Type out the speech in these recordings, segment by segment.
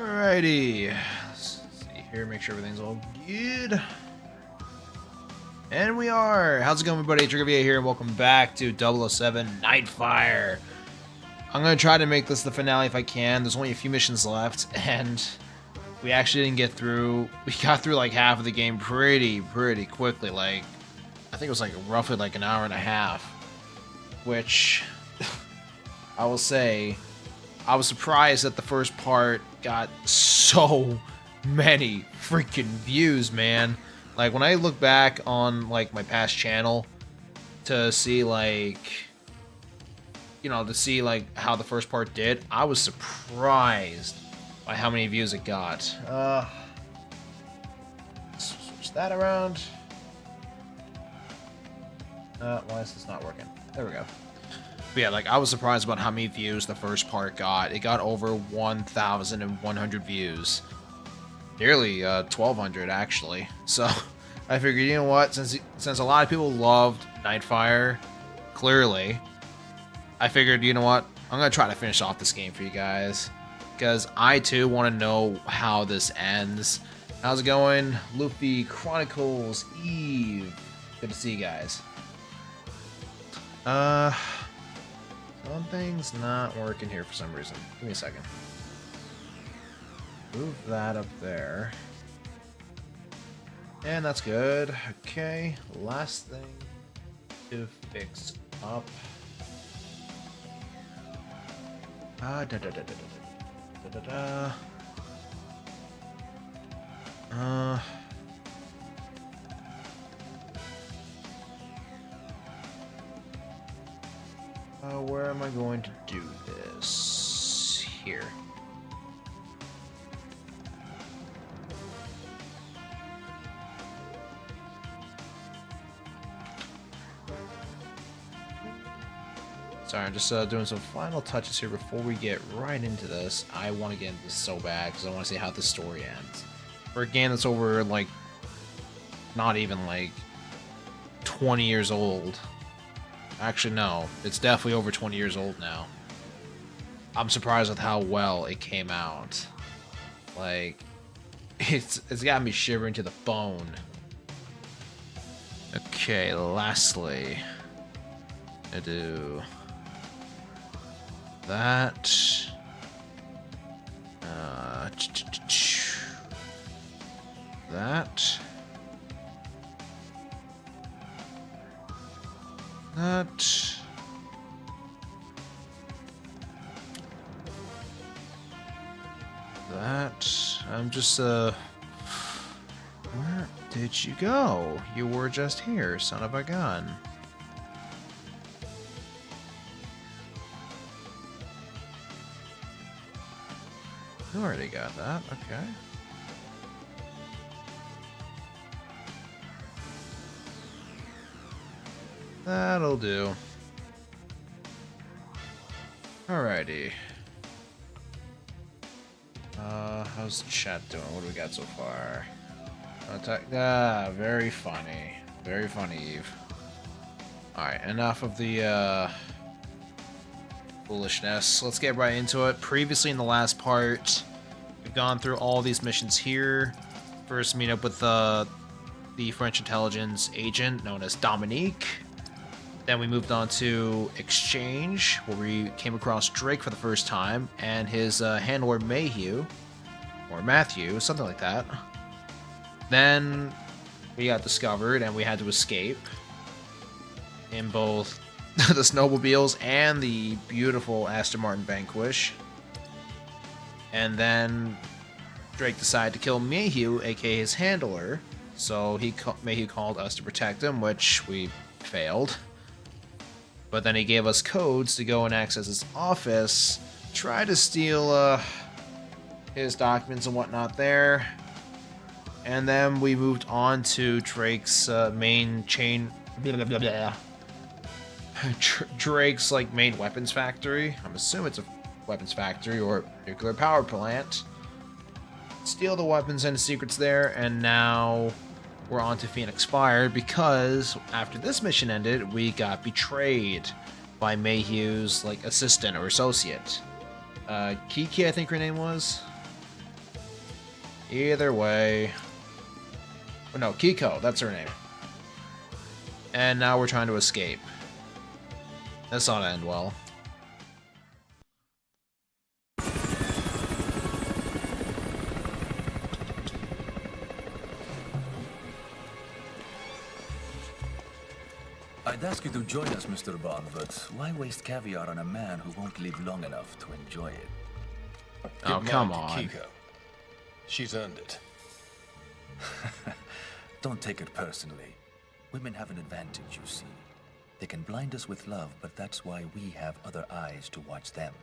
Alrighty, let's see here, make sure everything's all good. And we are. How's it going, everybody? Trigger here, and welcome back to 007 Nightfire. I'm gonna try to make this the finale if I can. There's only a few missions left, and we actually didn't get through. We got through like half of the game pretty quickly. Like, I think it was like roughly like an hour and a half, which I will say, I was surprised that the first part got so many freaking views, man. Like, when I look back on like my past channel to see like, you know, to see like how the first part did, I was surprised by how many views it got. Switch that around. Why is this not working? There we go. But yeah, like, I was surprised about how many views the first part got. It got over 1,100 views. Nearly 1,200, actually. So, I figured, you know what? Since a lot of people loved Nightfire, clearly, I figured, you know what? I'm going to try to finish off this game for you guys. Because I, too, want to know how this ends. How's it going? Luffy Chronicles Eve. Good to see you guys. Something's not working here for some reason. Give me a second. Move that up there. And that's good. Okay, last thing to fix up. Where am I going to do this? Here. Sorry, I'm just doing some final touches here before we get right into this. I want to get into this so bad because I want to see how the story ends. For a game that's over, like, not even, like, 20 years old. Actually, no. It's definitely over 20 years old now. I'm surprised with how well it came out. Like, it's got me shivering to the bone. Okay, lastly, I do that. That. I'm just, where did you go? You were just here, son of a gun. You already got that, okay. That'll do. Alrighty. How's the chat doing? What do we got so far? Very funny. Very funny, Eve. Alright, enough of the, foolishness. Let's get right into it. Previously in the last part, we've gone through all these missions here. First, meet up with, the French intelligence agent known as Dominique. Then we moved on to Exchange, where we came across Drake for the first time, and his handler Mayhew, or Matthew, something like that. Then we got discovered, and we had to escape in both the snowmobiles and the beautiful Aston Martin Vanquish. And then Drake decided to kill Mayhew, aka his handler, so Mayhew called us to protect him, which we failed. But then he gave us codes to go and access his office, try to steal his documents and whatnot there. And then we moved on to Drake's main chain. Drake's like main weapons factory. I'm assuming it's a weapons factory or nuclear power plant. Steal the weapons and secrets there, and now we're on to Phoenix Fire because after this mission ended, we got betrayed by Mayhew's like assistant or associate. Kiki, I think her name was. Either way. Oh, no, Kiko, that's her name. And now we're trying to escape. That's not end well. I'd ask you to join us, Mr. Bond, but why waste caviar on a man who won't live long enough to enjoy it? Oh, come on. Kiko. She's earned it. Don't take it personally. Women have an advantage, you see. They can blind us with love, but that's why we have other eyes to watch them.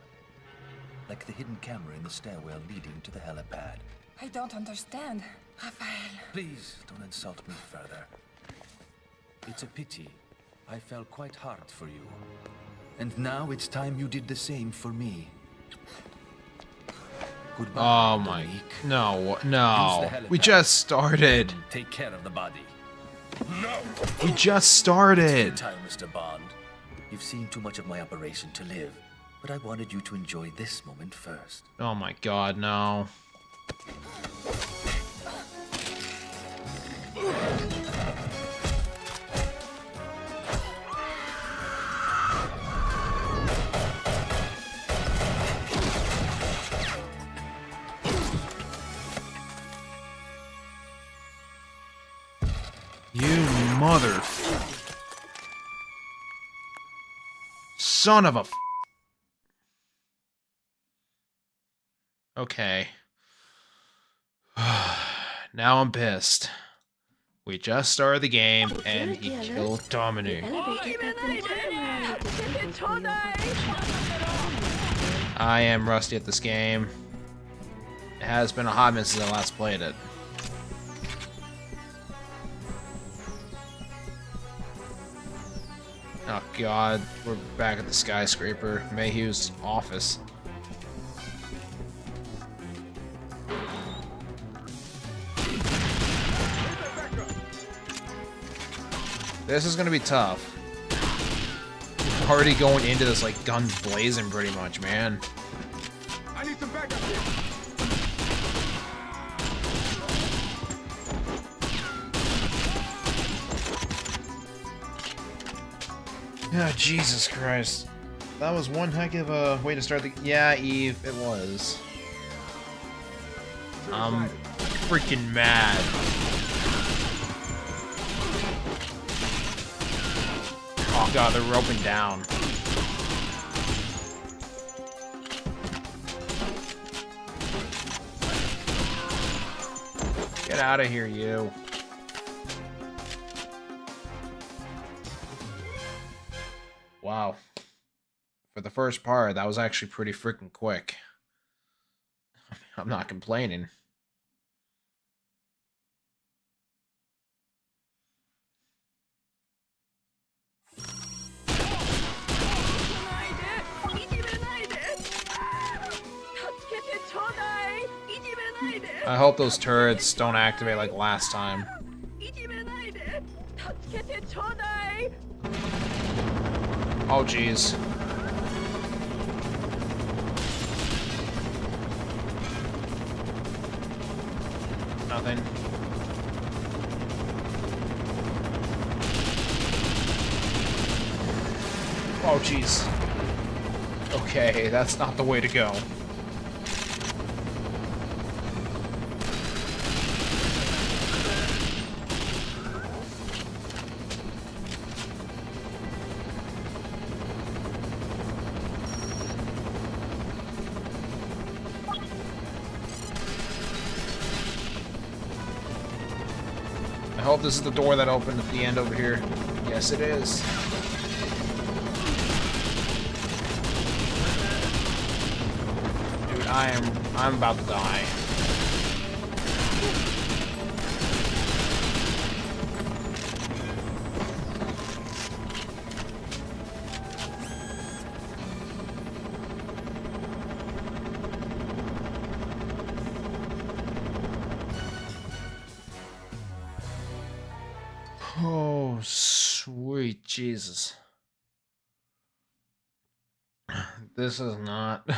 Like the hidden camera in the stairwell leading to the helipad. I don't understand, Raphael. Please, don't insult me further. It's a pity. I fell quite hard for you. And now it's time you did the same for me. Goodbye, Oh my... Dominique. No. We just started. Take care of the body. No! We just Take started. time, Mr. Bond. You've seen too much of my operation to live, but I wanted you to enjoy this moment first. Oh my god, no. You mother... Son of a... Okay. Now I'm pissed. We just started the game, and he killed Dominic. I am rusty at this game. It has been a hot minute since I last played it. Oh god, we're back at the Skyscraper, Mayhew's office. This is gonna be tough. Already going into this like guns blazing pretty much, man. I need some backup here. Oh, Jesus Christ. That was one heck of a way to start the... Yeah, Eve, it was. I'm freaking mad. Oh god, they're roping down. Get out of here, you. Wow. For the first part, that was actually pretty freaking quick. I'm not complaining. I hope those turrets don't activate like last time. Oh jeez. Nothing. Oh jeez. Okay, that's not the way to go. I hope this is the door that opened at the end over here. Yes, it is. Dude, I'm about to die. Oh, sweet Jesus. This is not...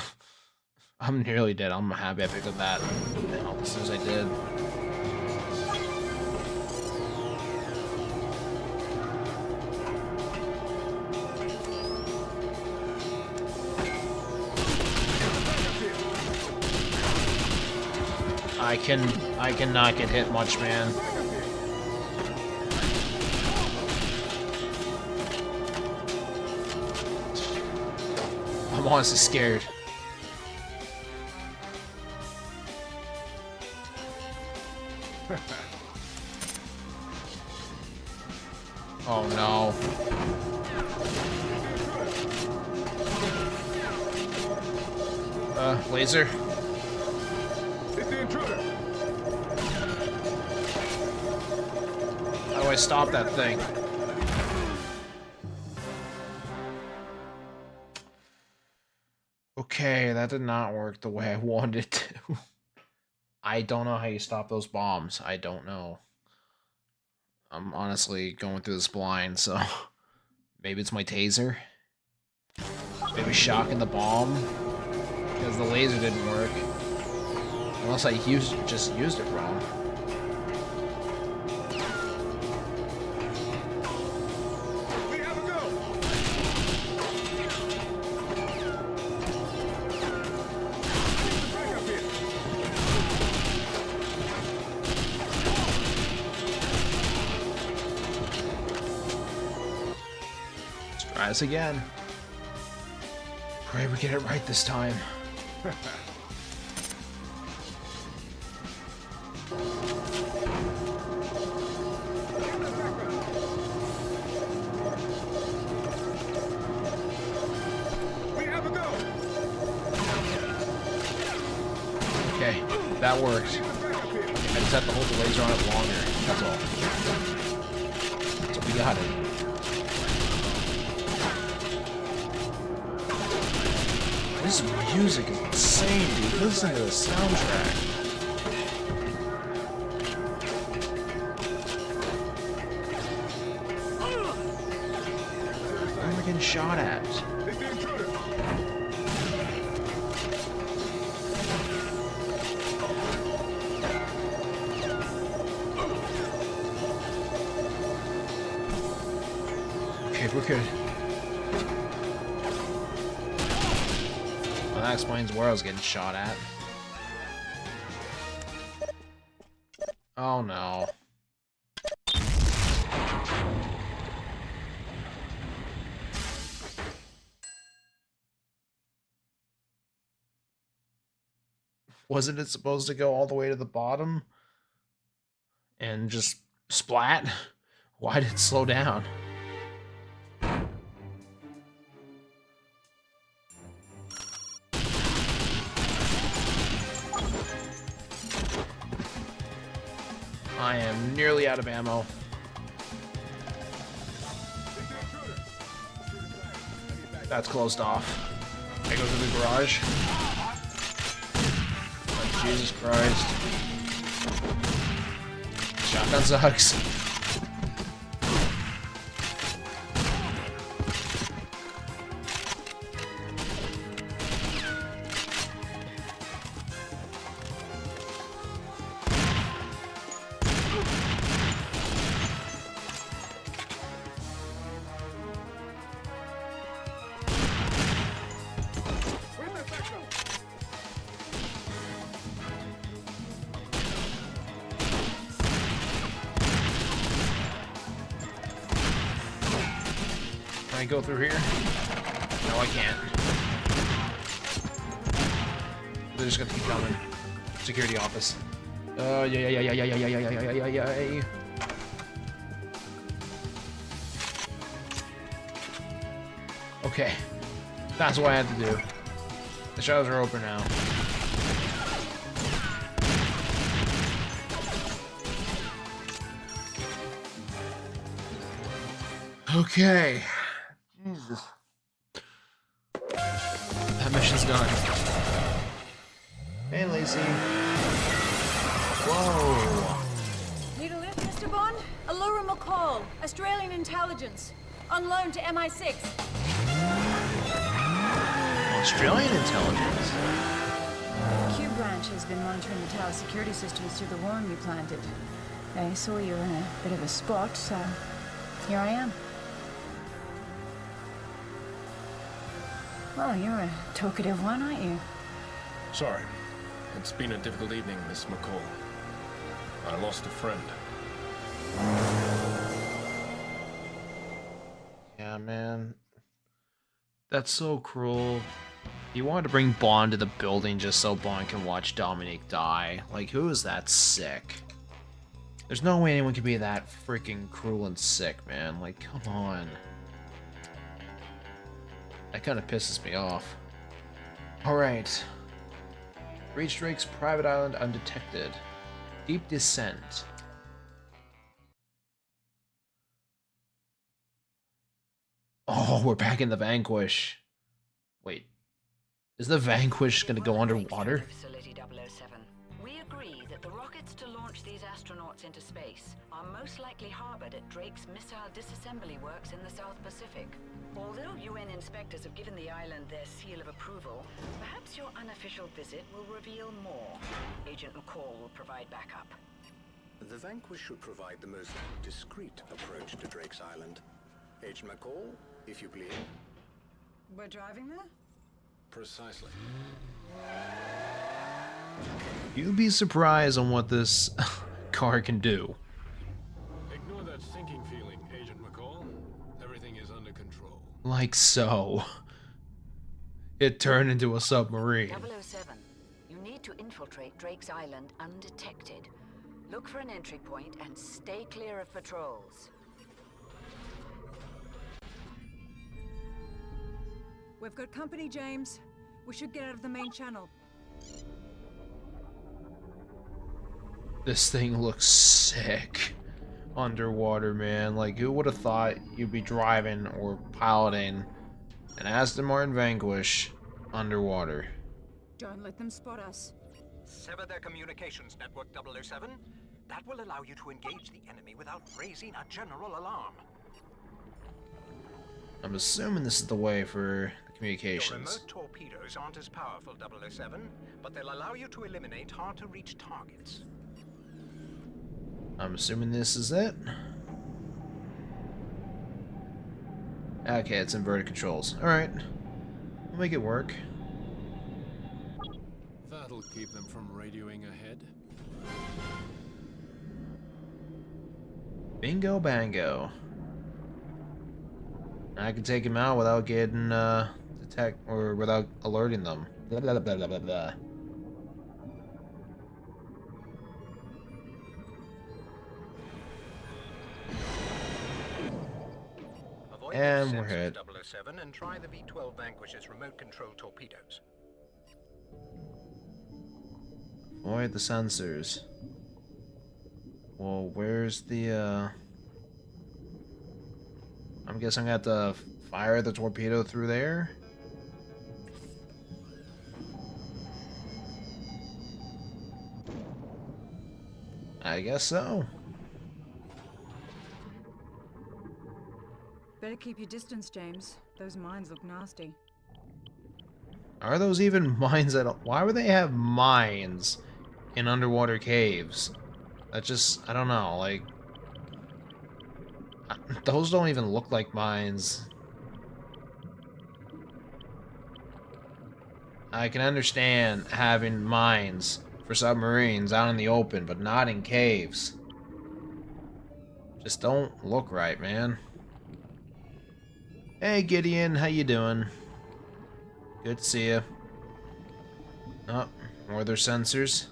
I'm nearly dead. I'm happy I picked up that help as soon as I did. I cannot get hit much, man. I'm honestly scared. Oh no. Laser. It's the intruder. How do I stop that thing? Okay, that did not work the way I wanted it to. I don't know how you stop those bombs. I don't know. I'm honestly going through this blind, so maybe it's my taser. Maybe shocking the bomb because the laser didn't work. Unless I just used it wrong. We have a go. Back up here. Let's try this again. Pray we get it right this time. We have a go. Okay, that worked. Back up here. I just have to hold the laser on it longer. That's all. So we got it. This music is insane, dude. Listen to the soundtrack. Where am I getting shot at? It's the intruder. Okay, we're good. Well, that explains where I was getting shot at. Oh no. Wasn't it supposed to go all the way to the bottom? And just splat? Why did it slow down? I am nearly out of ammo. That's closed off. I go to the garage. Oh, Jesus Christ. Shotgun sucks. Where's that back go? Can I go through here? No, I can't. They're just gonna keep coming. Security office. Yeah. Okay. That's what I had to do. The shutters are open now. Okay. Jesus. That mission's done. Hey, Lacey. Whoa. Need a lift, Mr. Bond? Allura McCall, Australian intelligence. On loan to MI6. Australian intelligence. Q branch has been monitoring the tower security systems through the worm you planted. They saw you in a bit of a spot, so here I am. Well, you're a talkative one, aren't you? Sorry. It's been a difficult evening, Miss McCall. I lost a friend. Yeah, man. That's so cruel. You wanted to bring Bond to the building just so Bond can watch Dominique die. Like, who is that sick? There's no way anyone can be that freaking cruel and sick, man. Like, come on. That kind of pisses me off. Alright. Reach Drake's private island undetected. Deep descent. Oh, we're back in the Vanquish. Wait. Is the Vanquish gonna go underwater? Facility 007. We agree that the rockets to launch these astronauts into space are most likely harbored at Drake's missile disassembly works in the South Pacific. Although UN inspectors have given the island their seal of approval, perhaps your unofficial visit will reveal more. Agent McCall will provide backup. The Vanquish should provide the most discreet approach to Drake's Island. Agent McCall, if you please. We're driving there? Precisely. You'd be surprised on what this car can do. Ignore that sinking feeling, Agent McCall. Everything is under control. Like so. It turned into a submarine. 007, you need to infiltrate Drake's Island undetected. Look for an entry point and stay clear of patrols. We've got company, James. We should get out of the main channel. This thing looks sick. Underwater, man. Like, who would have thought you'd be driving or piloting an Aston Martin Vanquish underwater? Don't let them spot us. Sever their communications network, 007. That will allow you to engage the enemy without raising a general alarm. I'm assuming this is the way for the Your communications. remote torpedoes aren't as powerful, 007, but they'll allow you to eliminate hard-to-reach targets. I'm assuming this is it. Okay, it's inverted controls. Alright. We'll make it work. That'll keep them from radioing ahead. Bingo bango. I can take him out without getting detect or without alerting them. Blah, blah, blah, blah, blah, blah. Avoid And the we're hit. 007 and try the V-12 Vanquish's remote-control torpedoes. Avoid the sensors. Well, where's the I'm guessing I have to fire the torpedo through there? I guess so. Better keep your distance, James. Those mines look nasty. Are those even mines at all? Why would they have mines in underwater caves? That just, I don't know, like... Those don't even look like mines. I can understand having mines for submarines out in the open, but not in caves. Just don't look right, man. Hey Gideon, how you doing? Good to see you. Oh, more of their sensors.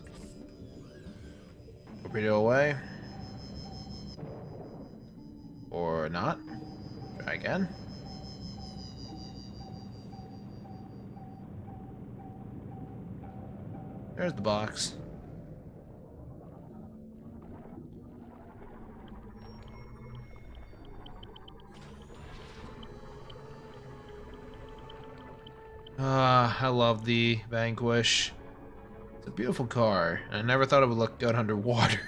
Torpedo away. Or not. Try again. There's the box. I love the Vanquish. It's a beautiful car. I never thought it would look good underwater.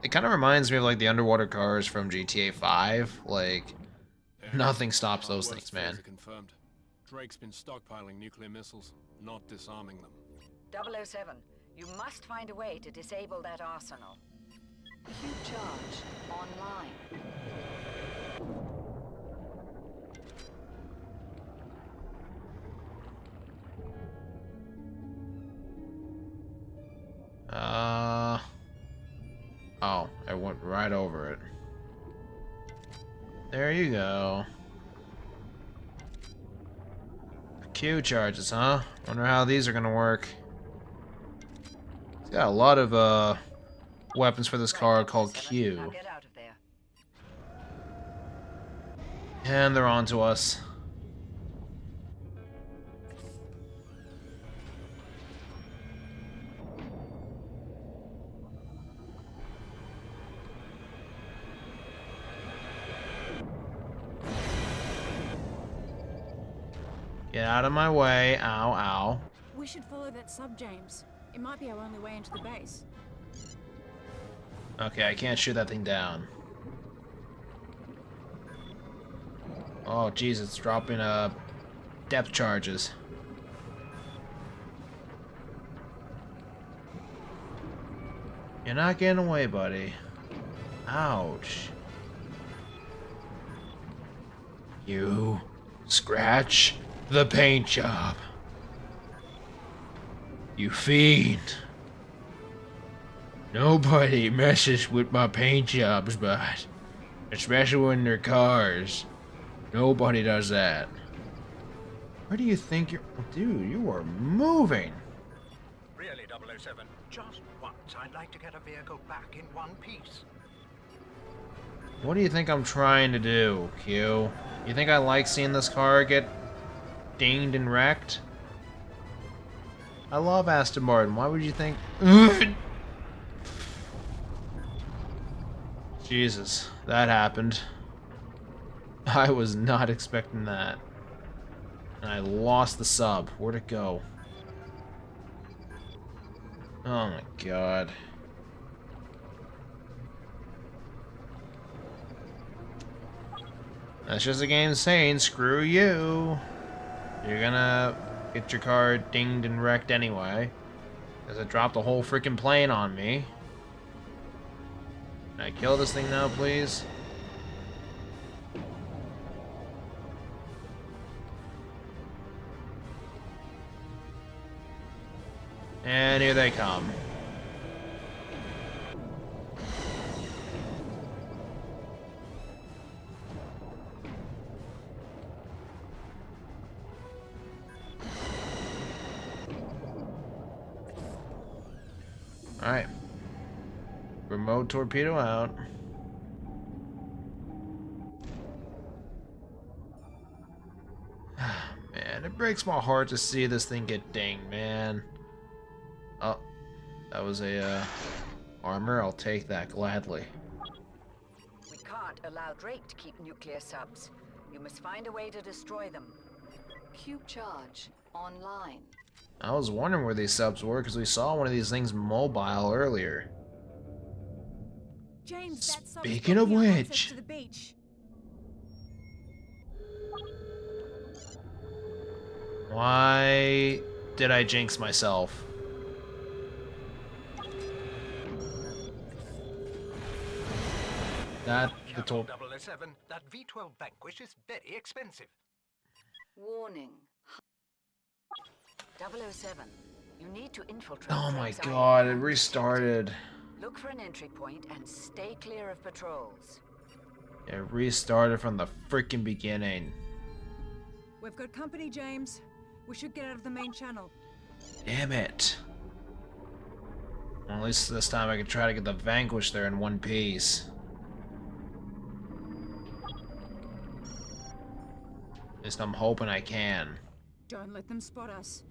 It kind of reminds me of like the underwater cars from GTA 5. Like, nothing stops those things, man. Confirmed. Drake's been stockpiling nuclear missiles, not disarming them. 007, you must find a way to disable that arsenal. Q charge online. Oh, I went right over it. There you go. Q charges, huh? Wonder how these are gonna work. It's got a lot of weapons for this card called Q. Now get out of there. And they're on to us. Get out of my way. Ow, ow. We should follow that sub, James. It might be our only way into the base. Okay, I can't shoot that thing down. Oh, jeez, it's dropping depth charges. You're not getting away, buddy. Ouch. You scratch the paint job. You fiend. Nobody messes with my paint jobs, but especially when they're cars. Nobody does that. Where do you think you're... Dude, you are moving. Really, 007, just once I'd like to get a vehicle back in one piece. What do you think I'm trying to do, Q? You think I like seeing this car get dinged and wrecked? I love Aston Martin. Why would you think... Jesus, that happened. I was not expecting that. And I lost the sub. Where'd it go? Oh my god. That's just a game saying, screw you. You're gonna get your car dinged and wrecked anyway. Because it dropped the whole freaking plane on me. Can I kill this thing now, please? And here they come. Alright. Remote torpedo out. Man, it breaks my heart to see this thing get dinged, man. Oh, that was a armor. I'll take that gladly. We can't allow Drake to keep nuclear subs. You must find a way to destroy them. Cube charge online. I was wondering where these subs were because we saw one of these things mobile earlier. James, that sub's Speaking of blocking our access which, to the beach. why did I jinx myself? That the Careful, top. 007, that V12 Vanquish is very expensive. Warning. 007, you need to infiltrate. Oh my Drake's god, it island. restarted. Look for an entry point and stay clear of patrols. It restarted from the freaking beginning. We've got company, James. We should get out of the main channel. Damn it. Well, at least this time I can try to get the Vanquish there in one piece. At least I'm hoping I can. Don't let them spot us.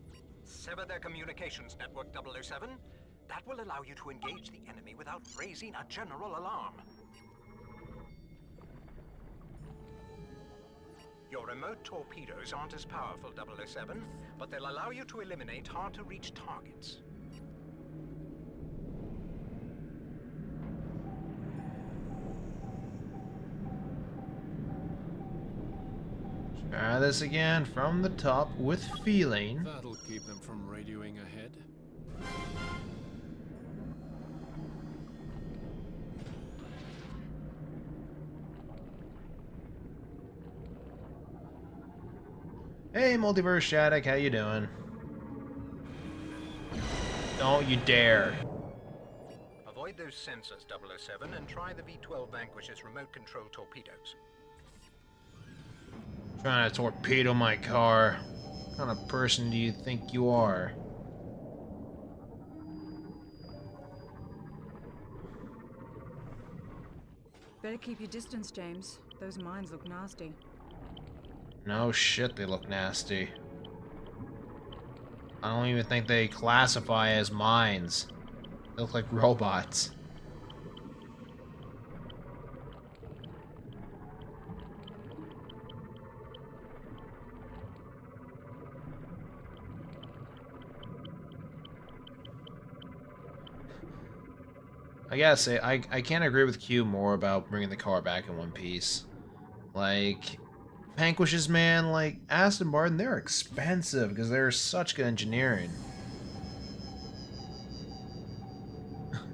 Sever their communications network, 007. That will allow you to engage the enemy without raising a general alarm. Your remote torpedoes aren't as powerful, 007, but they'll allow you to eliminate hard-to-reach targets. Try this again from the top with feeling. That'll keep them from radioing ahead. Hey, Multiverse Shattuck, how you doing? Don't you dare. Avoid those sensors, 007, and try the V-12 Vanquish's remote control torpedoes. Trying to torpedo my car. What kind of person do you think you are? Better keep your distance, James. Those mines look nasty. No shit, they look nasty. I don't even think they classify as mines. They look like robots. I gotta say, I can't agree with Q more about bringing the car back in one piece. Like, Vanquishes, man, like, Aston Martin, they're expensive because they're such good engineering.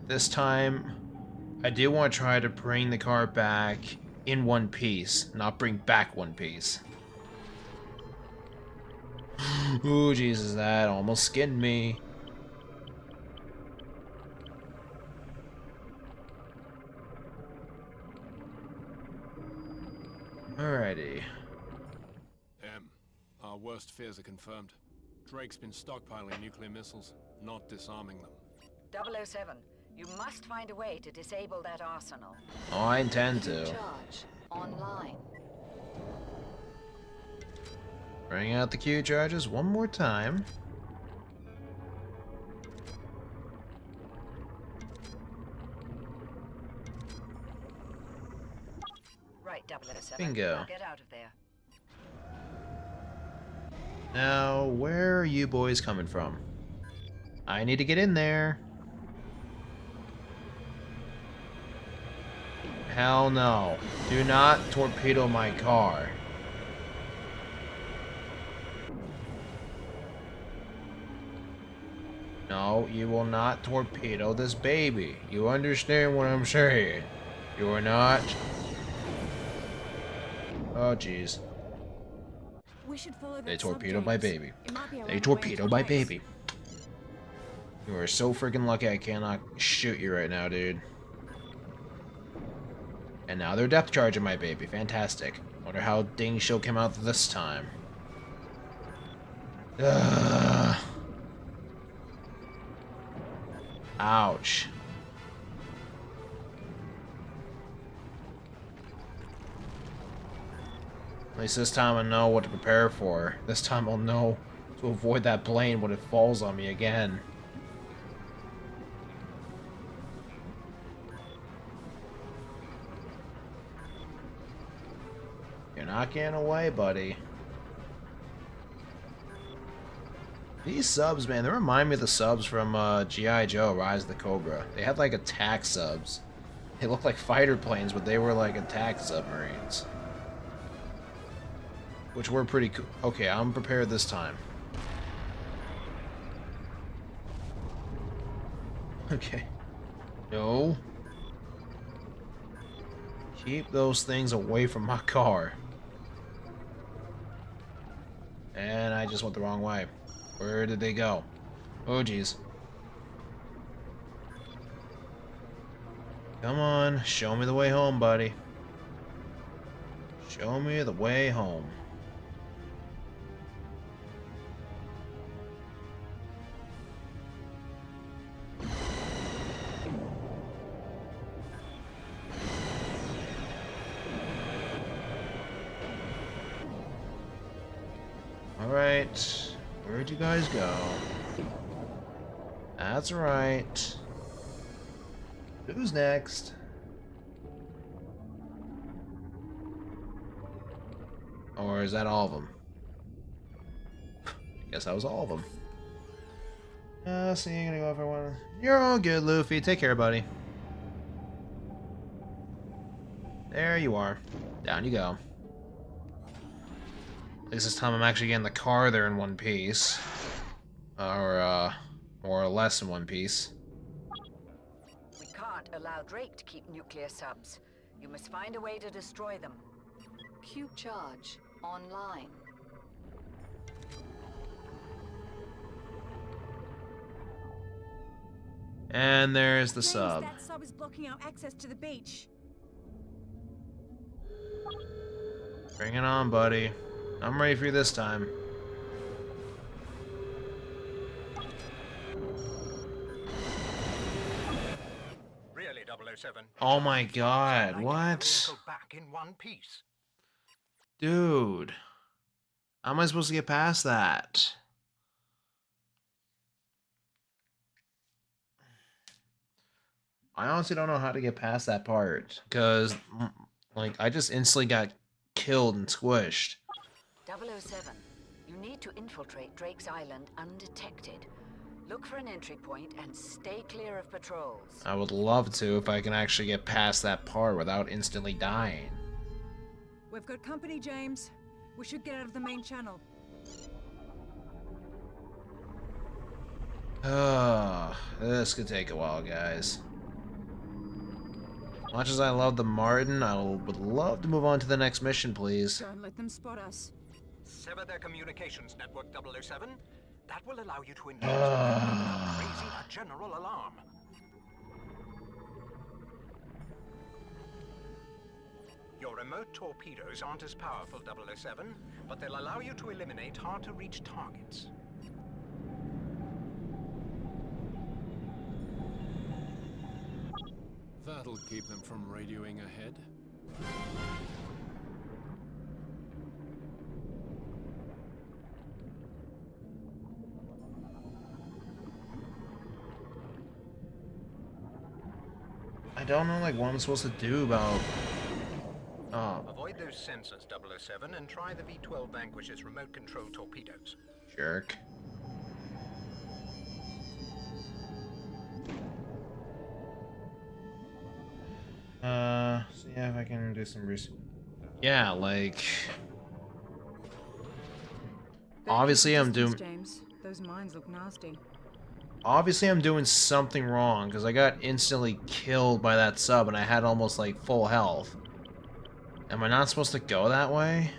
This time, I do want to try to bring the car back in one piece, not bring back one piece. Ooh, Jesus, that almost skinned me. Alrighty. Our worst fears are confirmed. Drake's been stockpiling nuclear missiles, not disarming them. 007, you must find a way to disable that arsenal. Oh, I intend to. Charge online. Bring out the Q charges one more time. Right, 007. Bingo. Now get out of there. Now, where are you boys coming from? I need to get in there. Hell no. Do not torpedo my car. No, you will not torpedo this baby. You understand what I'm saying? You are not. Oh, jeez. We should follow They that torpedoed sub, my James. baby. It might be a They long torpedoed way my to base. baby. You are so freaking lucky I cannot shoot you right now, dude. And now they're depth charging my baby. Fantastic. Wonder how Ding Show came out this time. Ugh. Ouch. At least this time I know what to prepare for. This time I'll know to avoid that plane when it falls on me again. You're not getting away, buddy. These subs, man, they remind me of the subs from G.I. Joe, Rise of the Cobra. They had like attack subs. They looked like fighter planes, but they were like attack submarines. Which were pretty cool. Okay, I'm prepared this time. Okay. No. Keep those things away from my car. And I just went the wrong way. Where did they go? Oh, jeez. Come on, show me the way home, buddy. Show me the way home. Alright, where'd you guys go? That's right. Who's next? Or is that all of them? I guess that was all of them. So you're gonna go for one. You're all good, Luffy. Take care, buddy. There you are. Down you go. At least this time I'm actually getting the car there in one piece. Or, Or less in one piece. We can't allow Drake to keep nuclear subs. You must find a way to destroy them. Cube charge online. And there's the James, sub. that sub is blocking our access to the beach. Bring it on, buddy. I'm ready for you this time. Really, 007. Oh my god, Like what? vehicle back in one piece. Dude. How am I supposed to get past that? I honestly don't know how to get past that part. Because, like, I just instantly got killed and squished. 007, you need to infiltrate Drake's Island undetected. Look for an entry point and stay clear of patrols. I would love to if I can actually get past that part without instantly dying. We've got company, James. We should get out of the main channel. This could take a while, guys. Much as I love the Martin, I would love to move on to the next mission, please. Don't let them spot us. Sever their communications network, 007. That will allow you to engage the enemy without raising a general alarm. Your remote torpedoes aren't as powerful, 007, but they'll allow you to eliminate hard-to-reach targets. That'll keep them from radioing ahead. I don't know, like, what I'm supposed to do about... Oh, Avoid those sensors, 007, and try the V-12 Vanquish's remote-control torpedoes. jerk. See if I can do some research. Yeah, like... Obviously I'm doing... James, those mines look nasty. Obviously I'm doing something wrong, because I got instantly killed by that sub and I had almost, like, full health. Am I not supposed to go that way?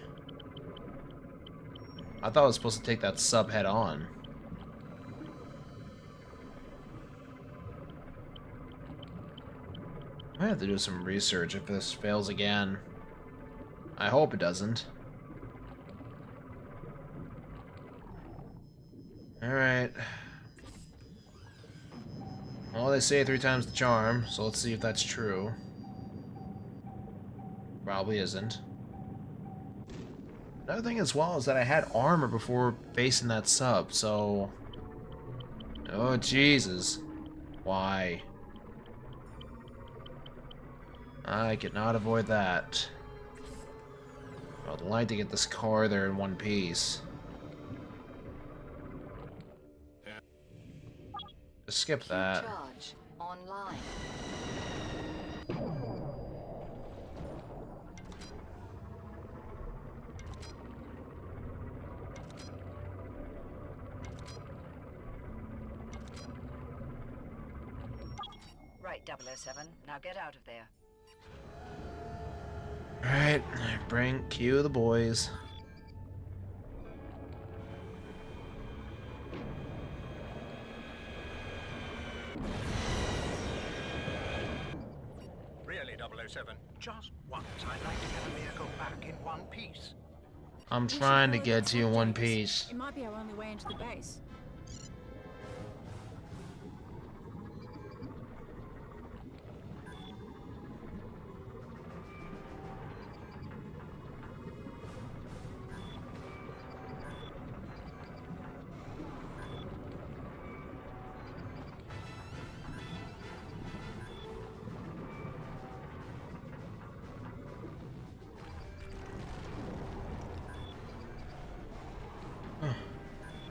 I thought I was supposed to take that sub head on. I have to do some research if this fails again. I hope it doesn't. Alright. Well, they say 3 times the charm, so let's see if that's true. Probably isn't. Another thing as well is that I had armor before facing that sub, so... Oh, Jesus. Why? I could not avoid that. I would like to get this car there in one piece. Just skip that. Charge online. Right, 007. Now get out of there. Alright, cue the boys. Really, 007, just once I'd like to get a vehicle back in one piece. I'm trying to get to you in one piece. It might be our only way into the base.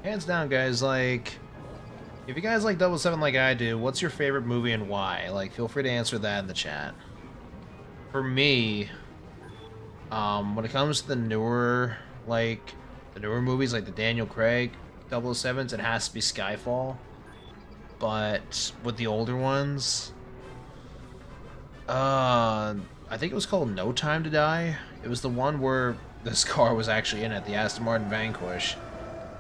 Hands down, guys, like... If you guys like 007 like I do, what's your favorite movie and why? Like, feel free to answer that in the chat. For me, when it comes to the newer movies, like the Daniel Craig 007s, it has to be Skyfall. but with the older ones, I think it was called No Time to Die. It was the one where this car was actually in it, the Aston Martin Vanquish,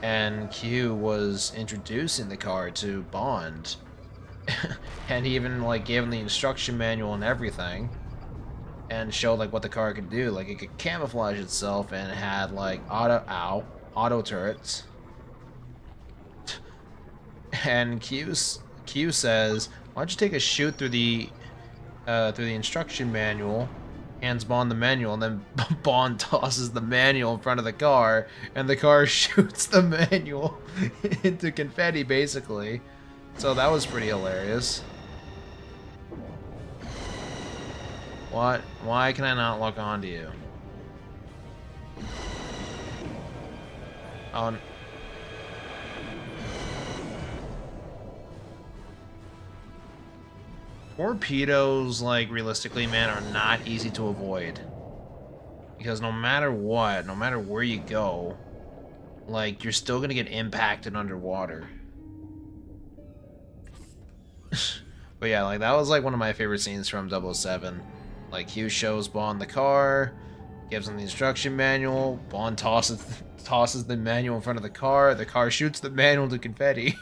and Q was introducing the car to Bond, and he even like gave him the instruction manual and everything, and showed like what the car could do. Like it could camouflage itself, and it had like auto turrets. And Q says, "Why don't you take a shoot through the instruction manual?" Hands Bond the manual, and then Bond tosses the manual in front of the car, and the car shoots the manual into confetti, basically. So that was pretty hilarious. What? Why can I not lock onto you? Oh. Torpedoes, like, realistically, man, are not easy to avoid. Because no matter what, no matter where you go, like, you're still gonna get impacted underwater. But yeah, like, that was, like, one of my favorite scenes from 007. Like, Hugh shows Bond the car, gives him the instruction manual, Bond tosses the manual in front of the car shoots the manual to confetti.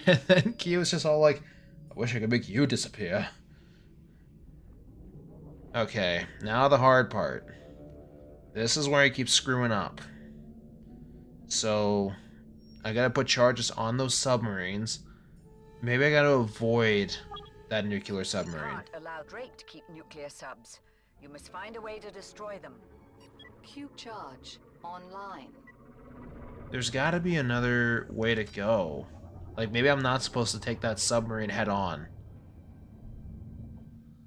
And then Q is just all like, I wish I could make you disappear. Okay, now the hard part. This is where I keep screwing up. So, I gotta put charges on those submarines. Maybe I gotta avoid that nuclear submarine. You can't allow Drake to keep nuclear subs. You must find a way to destroy them. Cube charge online. There's gotta be another way to go. Like, maybe I'm not supposed to take that submarine head on.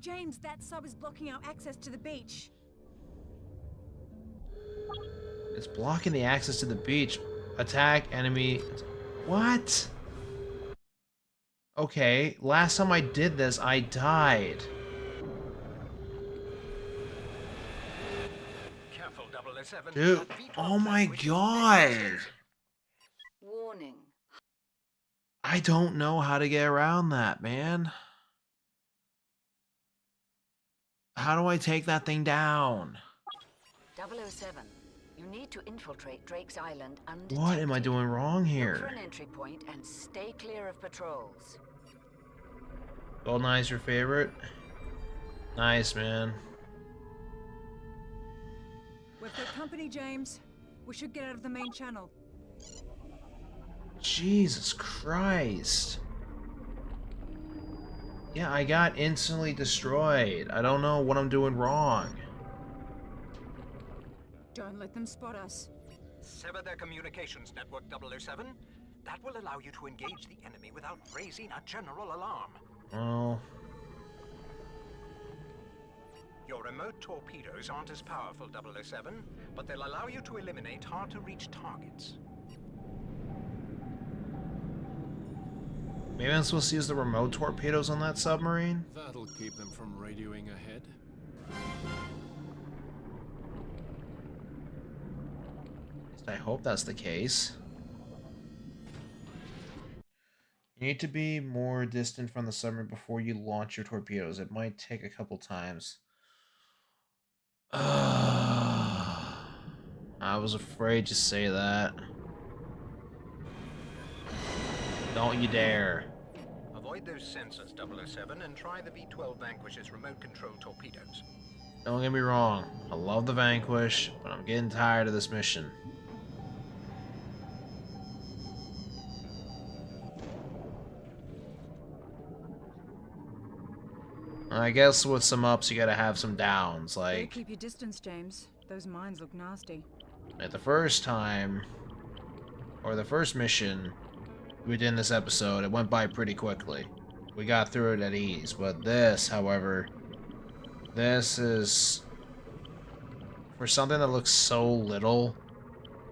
James, that sub is blocking our access to the beach. It's blocking the access to the beach. Attack enemy. What? Okay, last time I did this, I died. Careful, 007. Dude, oh my god. Warning. I don't know how to get around that, man. How do I take that thing down? 007. You need to infiltrate Drake's Island undetected. What am I doing wrong Look for here? an entry point and stay clear of patrols. GoldenEye's your favorite? Nice, man. We've got company, James. We should get out of the main channel. Jesus Christ. Yeah, I got instantly destroyed. I don't know what I'm doing wrong. Don't let them spot us. Sever their communications network, 007. That will allow you to engage the enemy without raising a general alarm. Well, Your remote torpedoes aren't as powerful, 007, but they'll allow you to eliminate hard-to-reach targets. maybe I'm supposed to use the remote torpedoes on that submarine? That'll keep them from radioing ahead. At least I hope that's the case. You need to be more distant from the submarine before you launch your torpedoes. It might take a couple times. I was afraid to say that. Don't you dare. Avoid those sensors, 007, and try the V-12 Vanquish's remote-control torpedoes. Don't get me wrong. I love the Vanquish, but I'm getting tired of this mission. I guess with some ups, you gotta have some downs. Better Like, keep your distance, James. Those mines look nasty. at the first time, or the first mission we did in this episode, it went by pretty quickly. We got through it at ease, but this, however, this is, for something that looks so little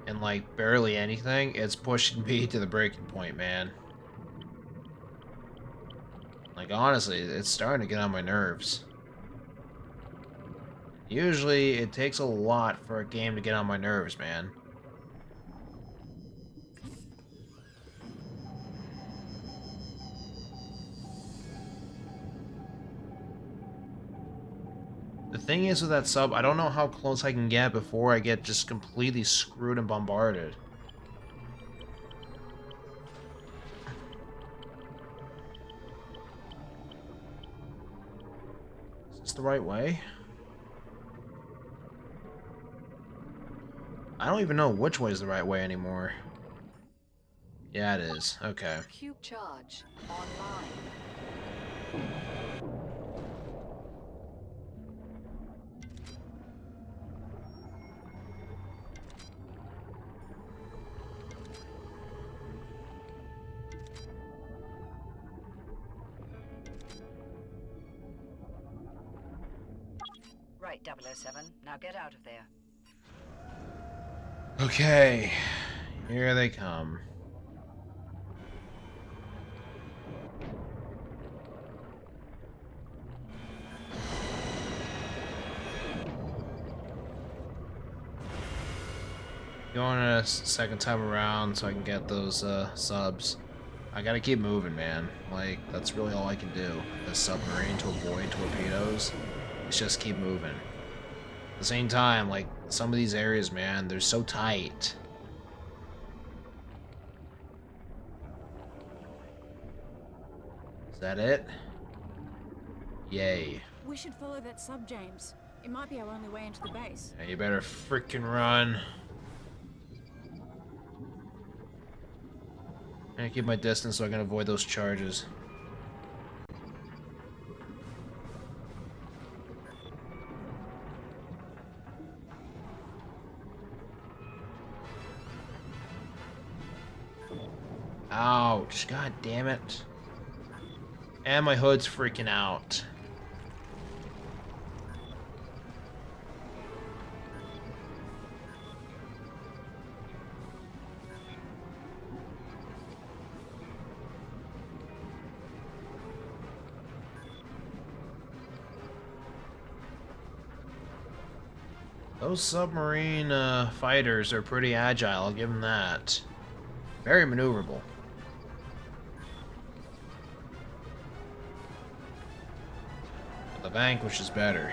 and like barely anything, it's pushing me to the breaking point, man. Like, honestly, it's starting to get on my nerves. Usually, it takes a lot for a game to get on my nerves, man. thing is with that sub, I don't know how close I can get before I get just completely screwed and bombarded. Is this the right way? I don't even know which way is the right way anymore. Yeah, it is. Okay. Cube charge online. Right, 007. Now get out of there. Okay. Here they come. Going a second time around so I can get those subs. I gotta keep moving, man. Like, that's really all I can do. The submarine to avoid torpedoes. It's just keep moving. At the same time, like, some of these areas, man, they're so tight. Is that it? Yay. We should follow that sub, James. It might be our only way into the base. Yeah, you better freaking run. I'm gonna keep my distance so I can avoid those charges. Ouch, god damn it. And my hood's freaking out. Those submarine fighters are pretty agile, I'll give them that. Very maneuverable. But the Vanquish is better.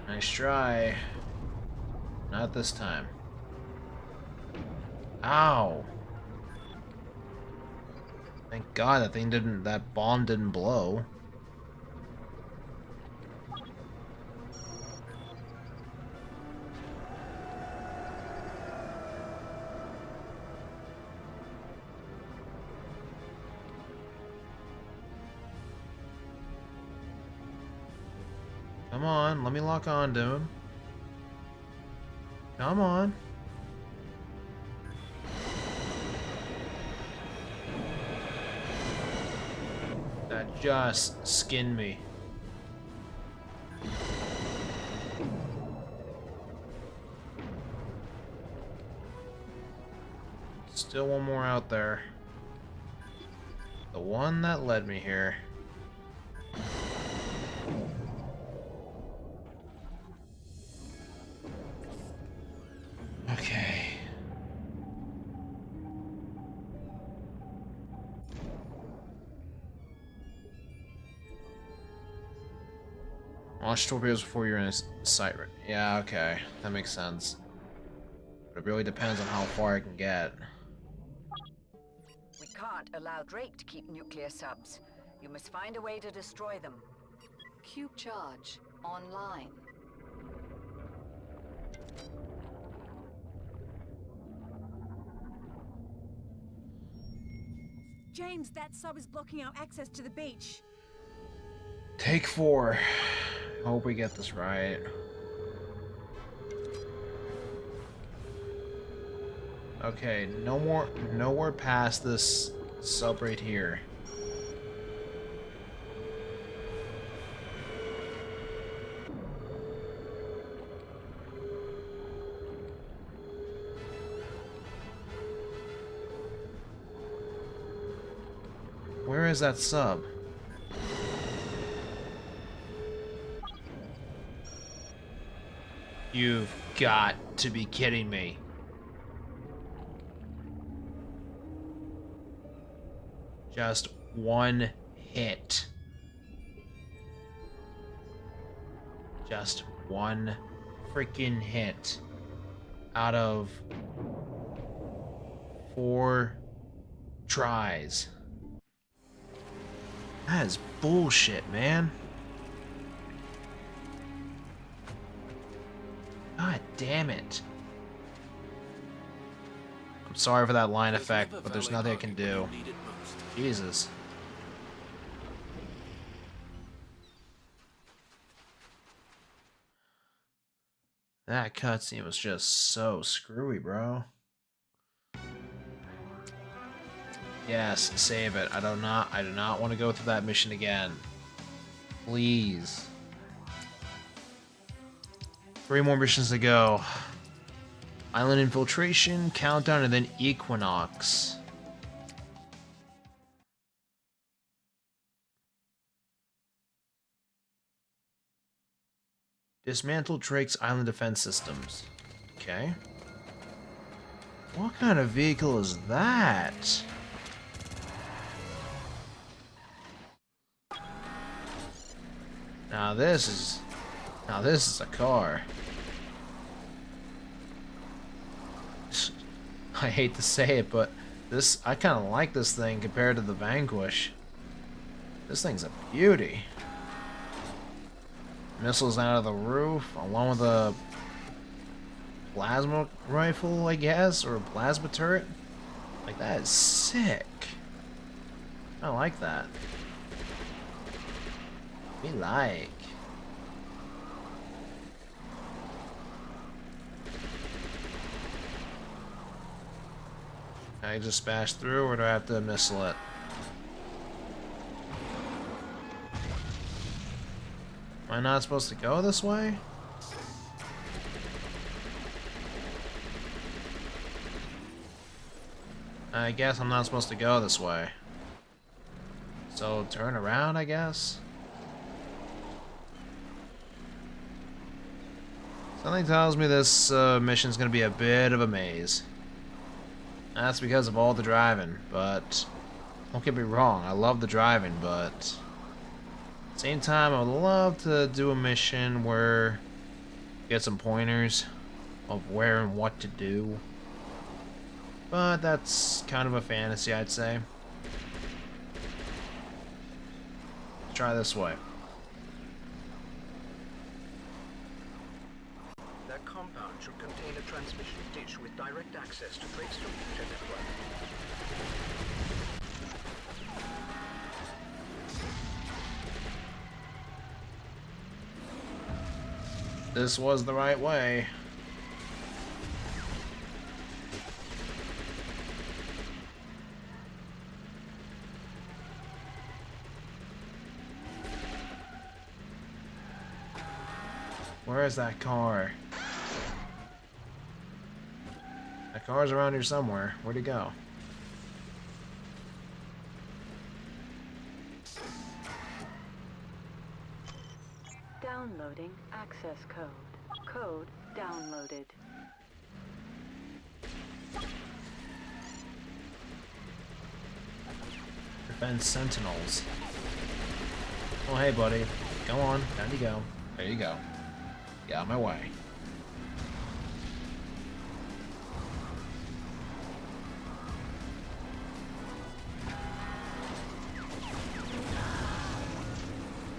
Nice try. Not this time. Ow! Thank God that bomb didn't blow. Come on, let me lock on to him. Come on. That just skinned me. Still one more out there. The one that led me here. Okay. Launch torpedoes before you're in a sight. Yeah, okay. That makes sense. But it really depends on how far I can get. We can't allow Drake to keep nuclear subs. You must find a way to destroy them. Cube charge online. James, that sub is blocking our access to the beach. Take 4. Hope we get this right. Okay, nowhere past this sub right here. Where is that sub? You've got to be kidding me. Just one hit. Just one freaking hit out of 4 tries. That is bullshit, man. God damn it. I'm sorry for that line effect, but there's nothing I can do. Jesus. That cutscene was just so screwy, bro. Yes, save it. I do not want to go through that mission again. Please. 3 more missions to go. Island infiltration, countdown, and then equinox. Dismantle Drake's island defense systems. Okay. What kind of vehicle is that? Now this is a car. I hate to say it, but I kind of like this thing compared to the Vanquish. This thing's a beauty. Missiles out of the roof, along with a plasma rifle, I guess, or a plasma turret. Like, that is sick. I like that. We like. Can I just bash through, or do I have to missile it? Am I not supposed to go this way? I guess I'm not supposed to go this way. So turn around, I guess? Something tells me this mission's gonna be a bit of a maze. That's because of all the driving, but don't get me wrong, I love the driving, but at the same time, I would love to do a mission where get some pointers of where and what to do. But that's kind of a fantasy, I'd say. Let's try this way. Their compound should contain a transmission dish with direct access to Drake's computer network. This was the right way. Where is that car? That car's around here somewhere. Where'd it go? Downloading access code. Code downloaded. Defense Sentinels. Oh, hey, buddy. Go on. Down you go. There you go. Get out of my way.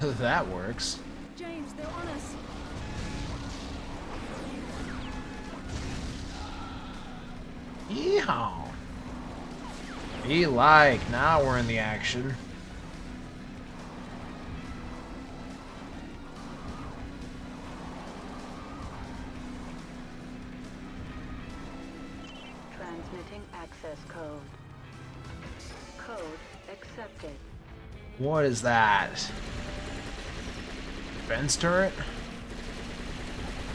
That works. James, they're on us. Yeehaw! Be like, now we're in the action. Transmitting access code. Code accepted. What is that? Defense turret?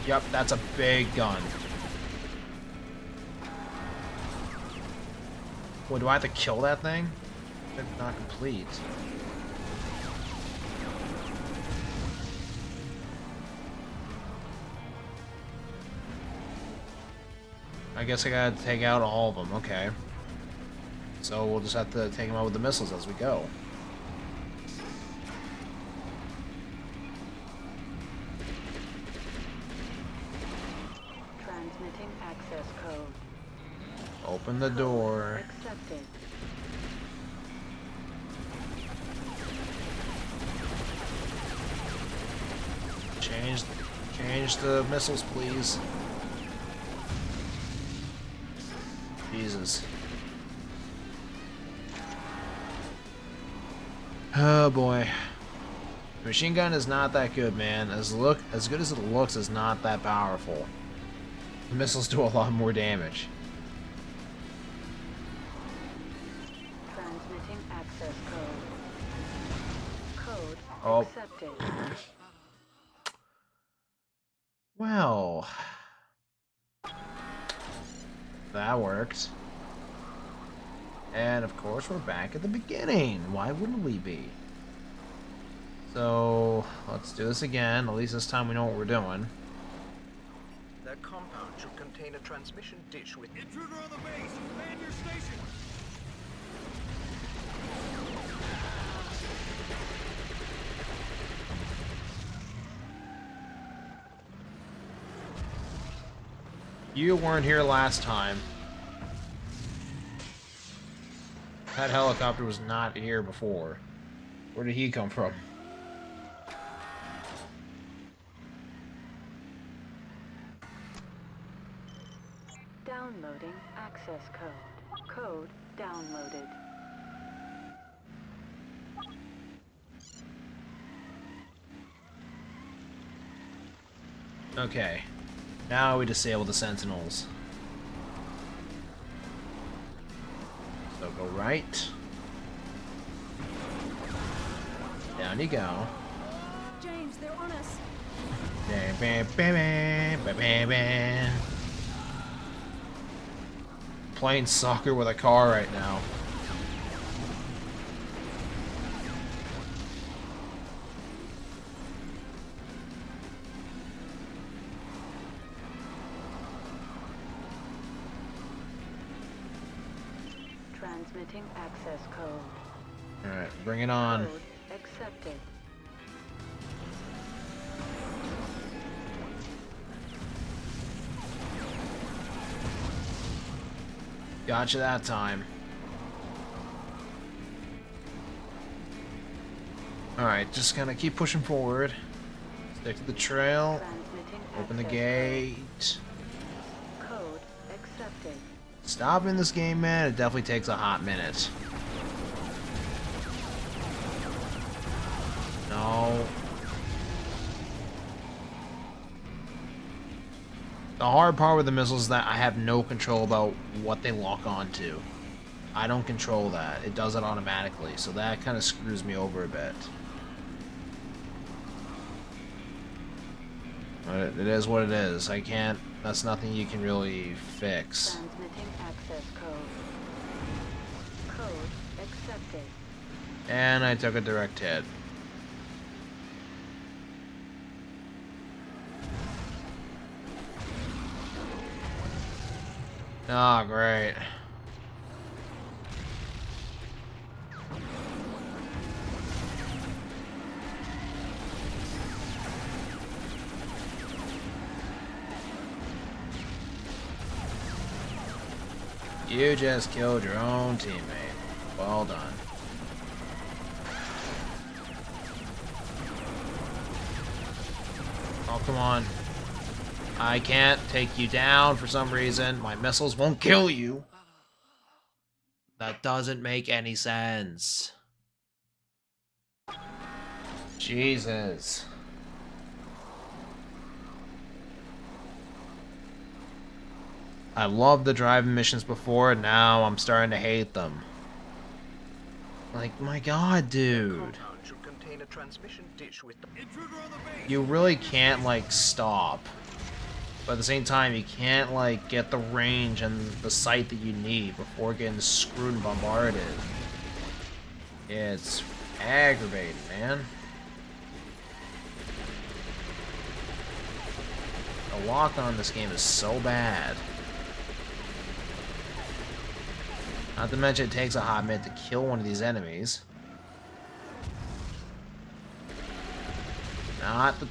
Yep, that's a big gun. What, do I have to kill that thing? It's not complete. I guess I gotta take out all of them, okay. So we'll just have to take them out with the missiles as we go. Transmitting access code. Open the door. Accepted. Change the missiles, please. Jesus. Oh boy. The machine gun is not that good, man. As good as it looks, is not that powerful. The missiles do a lot more damage. Transmitting access code. Code accepted. Well, that worked. And of course we're back at the beginning. Why wouldn't we be? So let's do this again. At least this time we know what we're doing. Their compound should contain a transmission dish with... Intruder on the base! Man your station! You weren't here last time. That helicopter was not here before. Where did he come from? Downloading access code. Code downloaded. Okay. Now we disable the sentinels. So go right. Down you go. James, they're on us. Bam, bam, bam, bam, bam, bam. Playing soccer with a car right now. Transmitting access code. Alright, bring it on. Code accepted. Gotcha that time. Alright, just gonna keep pushing forward. Stick to the trail. Open the gate. Code accepted. Stopping this game, man, it definitely takes a hot minute. No. The hard part with the missiles is that I have no control about what they lock onto. I don't control that. It does it automatically, so that kind of screws me over a bit. But it is what it is. I can't... That's nothing you can really fix. Transmitting access code. Code accepted. And I took a direct hit. Oh, great. You just killed your own teammate. Well done. Oh, come on. I can't take you down for some reason. My missiles won't kill you. That doesn't make any sense. Jesus. I loved the driving missions before, now I'm starting to hate them. Like, my god, dude. Should contain a transmission dish with the... Intruder on the base! You really can't, like, stop. But at the same time, you can't, like, get the range and the sight that you need before getting screwed and bombarded. It's aggravating, man. The lock on this game is so bad. Not to mention it takes a hot minute to kill one of these enemies. Not the...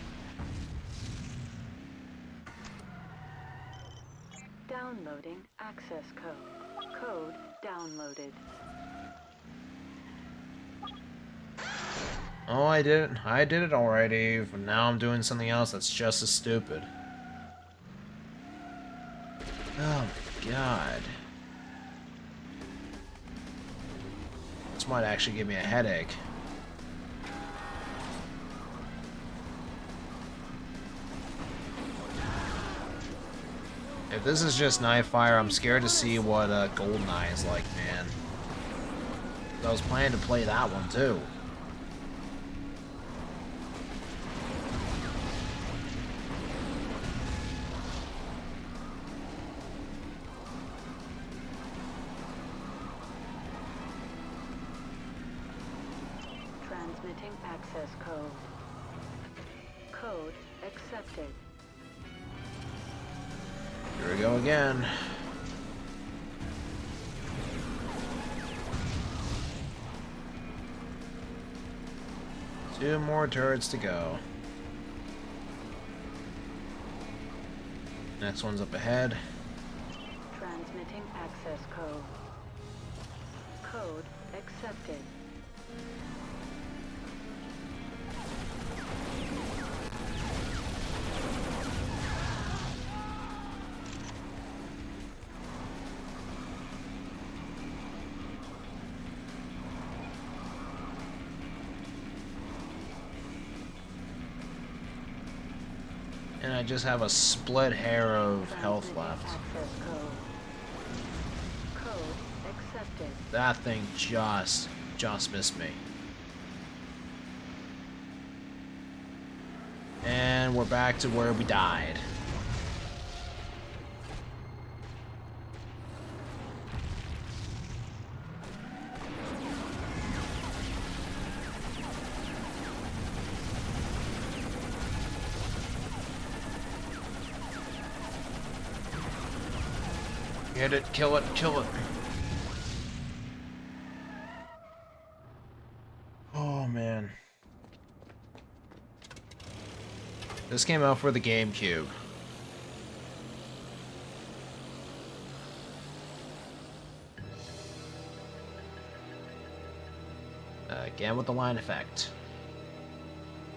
Downloading access code. Code downloaded. Oh, I did it. I did it already. But now I'm doing something else that's just as stupid. Oh my god. This might actually give me a headache. If this is just Nightfire, I'm scared to see what Goldeneye is like, man. I was planning to play that one too. Transmitting access code. Code accepted. Here we go again. Two more turrets to go. Next one's up ahead. Transmitting access code. Code accepted. And I just have a split hair of health left. Code accepted. That thing just missed me. And we're back to where we died. Get it, kill it, kill it. Oh man. This came out for the GameCube. Again with the line effect.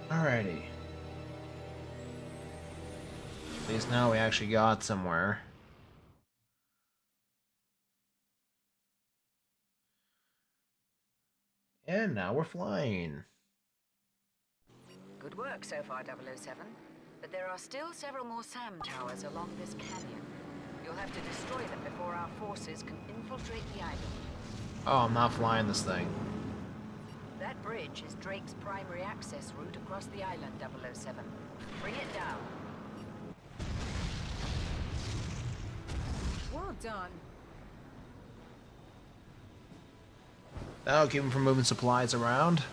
Alrighty. At least now we actually got somewhere. And now we're flying. Good work so far, 007. But there are still several more SAM towers along this canyon. You'll have to destroy them before our forces can infiltrate the island. Oh, I'm not flying this thing. That bridge is Drake's primary access route across the island, 007. Bring it down. Well done. That'll keep him from moving supplies around.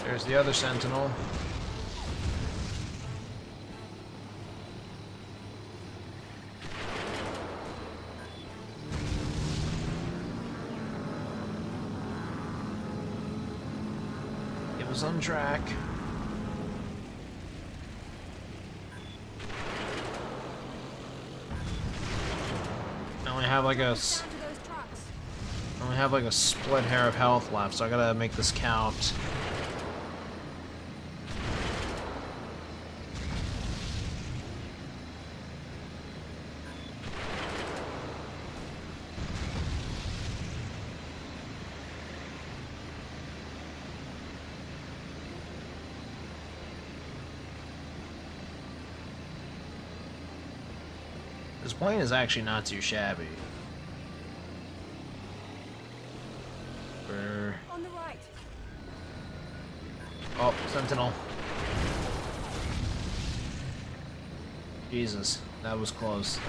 There's the other sentinel. Was on track. I only have like a split hair of health left, so I gotta make this count. This plane is actually not too shabby. On the right. Oh, Sentinel. Jesus, that was close.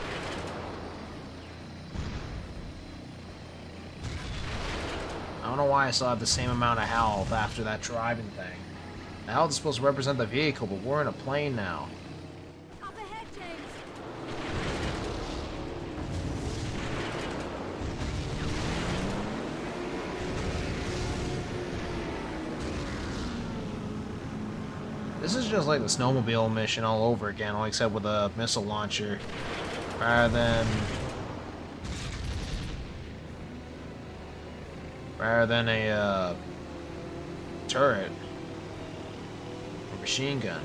don't know why I still have the same amount of health after that driving thing. The health is supposed to represent the vehicle, but we're in a plane now. Up ahead, James. This is just like the snowmobile mission all over again, only except with a missile launcher, rather than a turret or machine gun.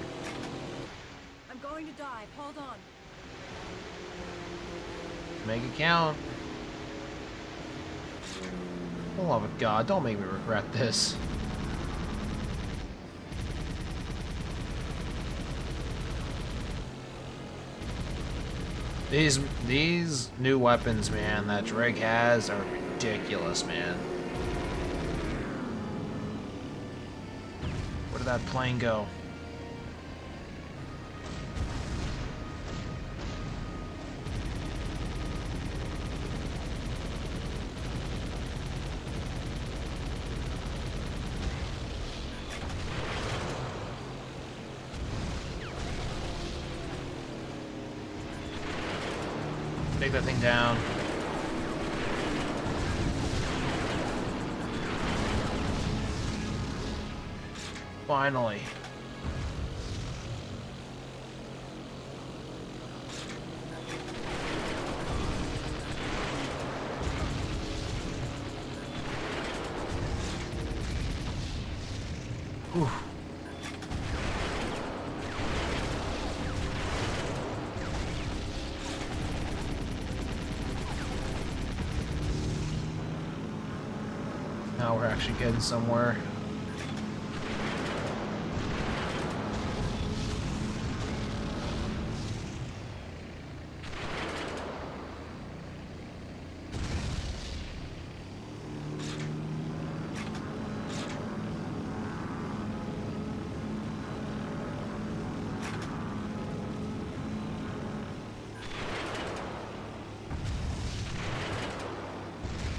I'm going to dive. Hold on. Make it count. For the love of God, don't make me regret this. These new weapons, man, that Drake has are ridiculous, man. Where did that plane go? Take that thing down. Finally. Whew. Now we're actually getting somewhere.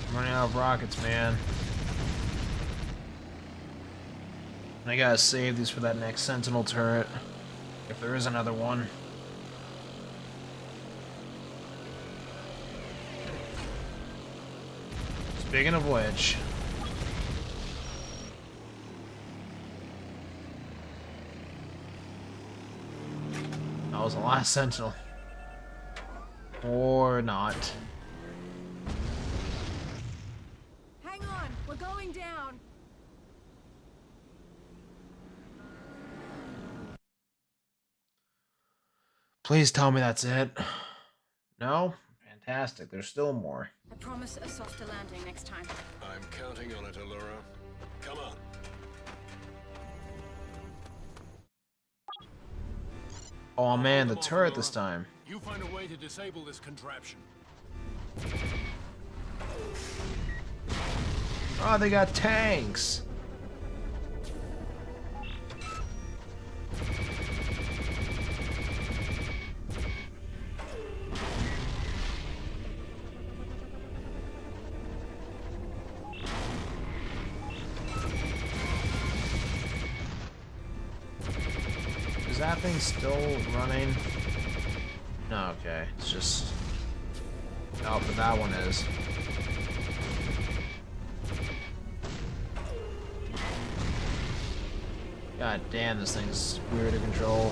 I'm running out of rockets, man. I gotta save these for that next Sentinel turret, if there is another one. Speaking of which, that was the last Sentinel. Or not. Hang on. We're going down. Please tell me that's it. No? Fantastic. There's still more. I promise a softer landing next time. I'm counting on it, Allura. Come on. Oh man, the turret this time. You find a way to disable this contraption. Oh, they got tanks. Is that thing still running? No, okay. It's just... Oh, but that one is. God damn, this thing's weird to control.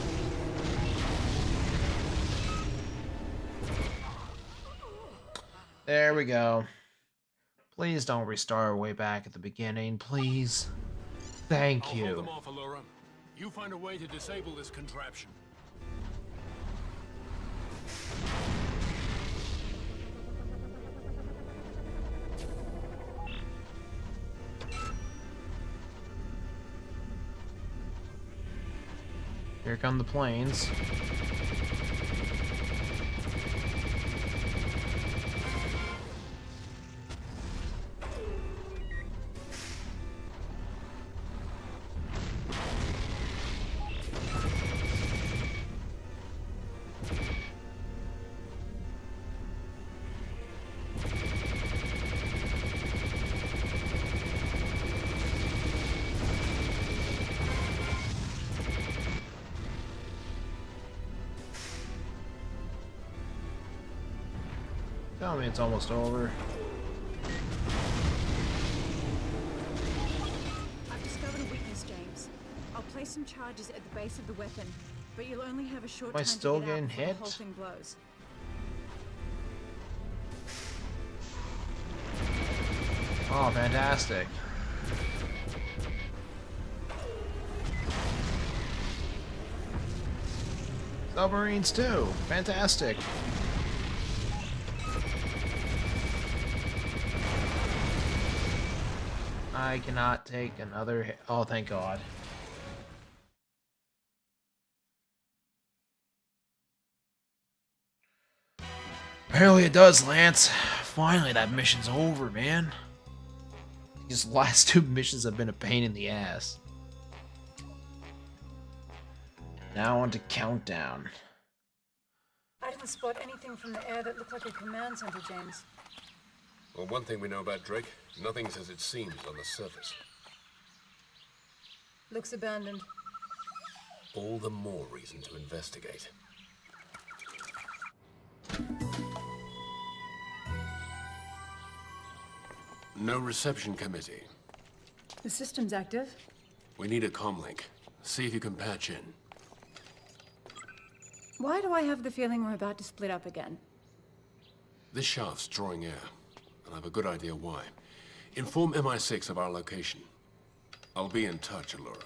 There we go. Please don't restart way back at the beginning, please. Thank I'll you. hold them off, Allura. You find a way to disable this contraption. Here come the planes. Tell me it's almost over. I've discovered a weakness, James. I'll place some charges at the base of the weapon, but you'll only have a short Am I time still to get getting out before hit? the whole thing blows. Oh, fantastic. Submarines too. Fantastic. I cannot take another hit. Oh, thank God. Apparently it does, Lance. Finally, that mission's over, man. These last two missions have been a pain in the ass. Now on to Countdown. I didn't spot anything from the air that looked like a command center, James. Well, one thing we know about Drake, nothing's as it seems on the surface. Looks abandoned. All the more reason to investigate. No reception committee. The system's active. We need a comlink. See if you can patch in. Why do I have the feeling we're about to split up again? This shaft's drawing air, and I have a good idea why. Inform MI6 of our location. I'll be in touch, Allura.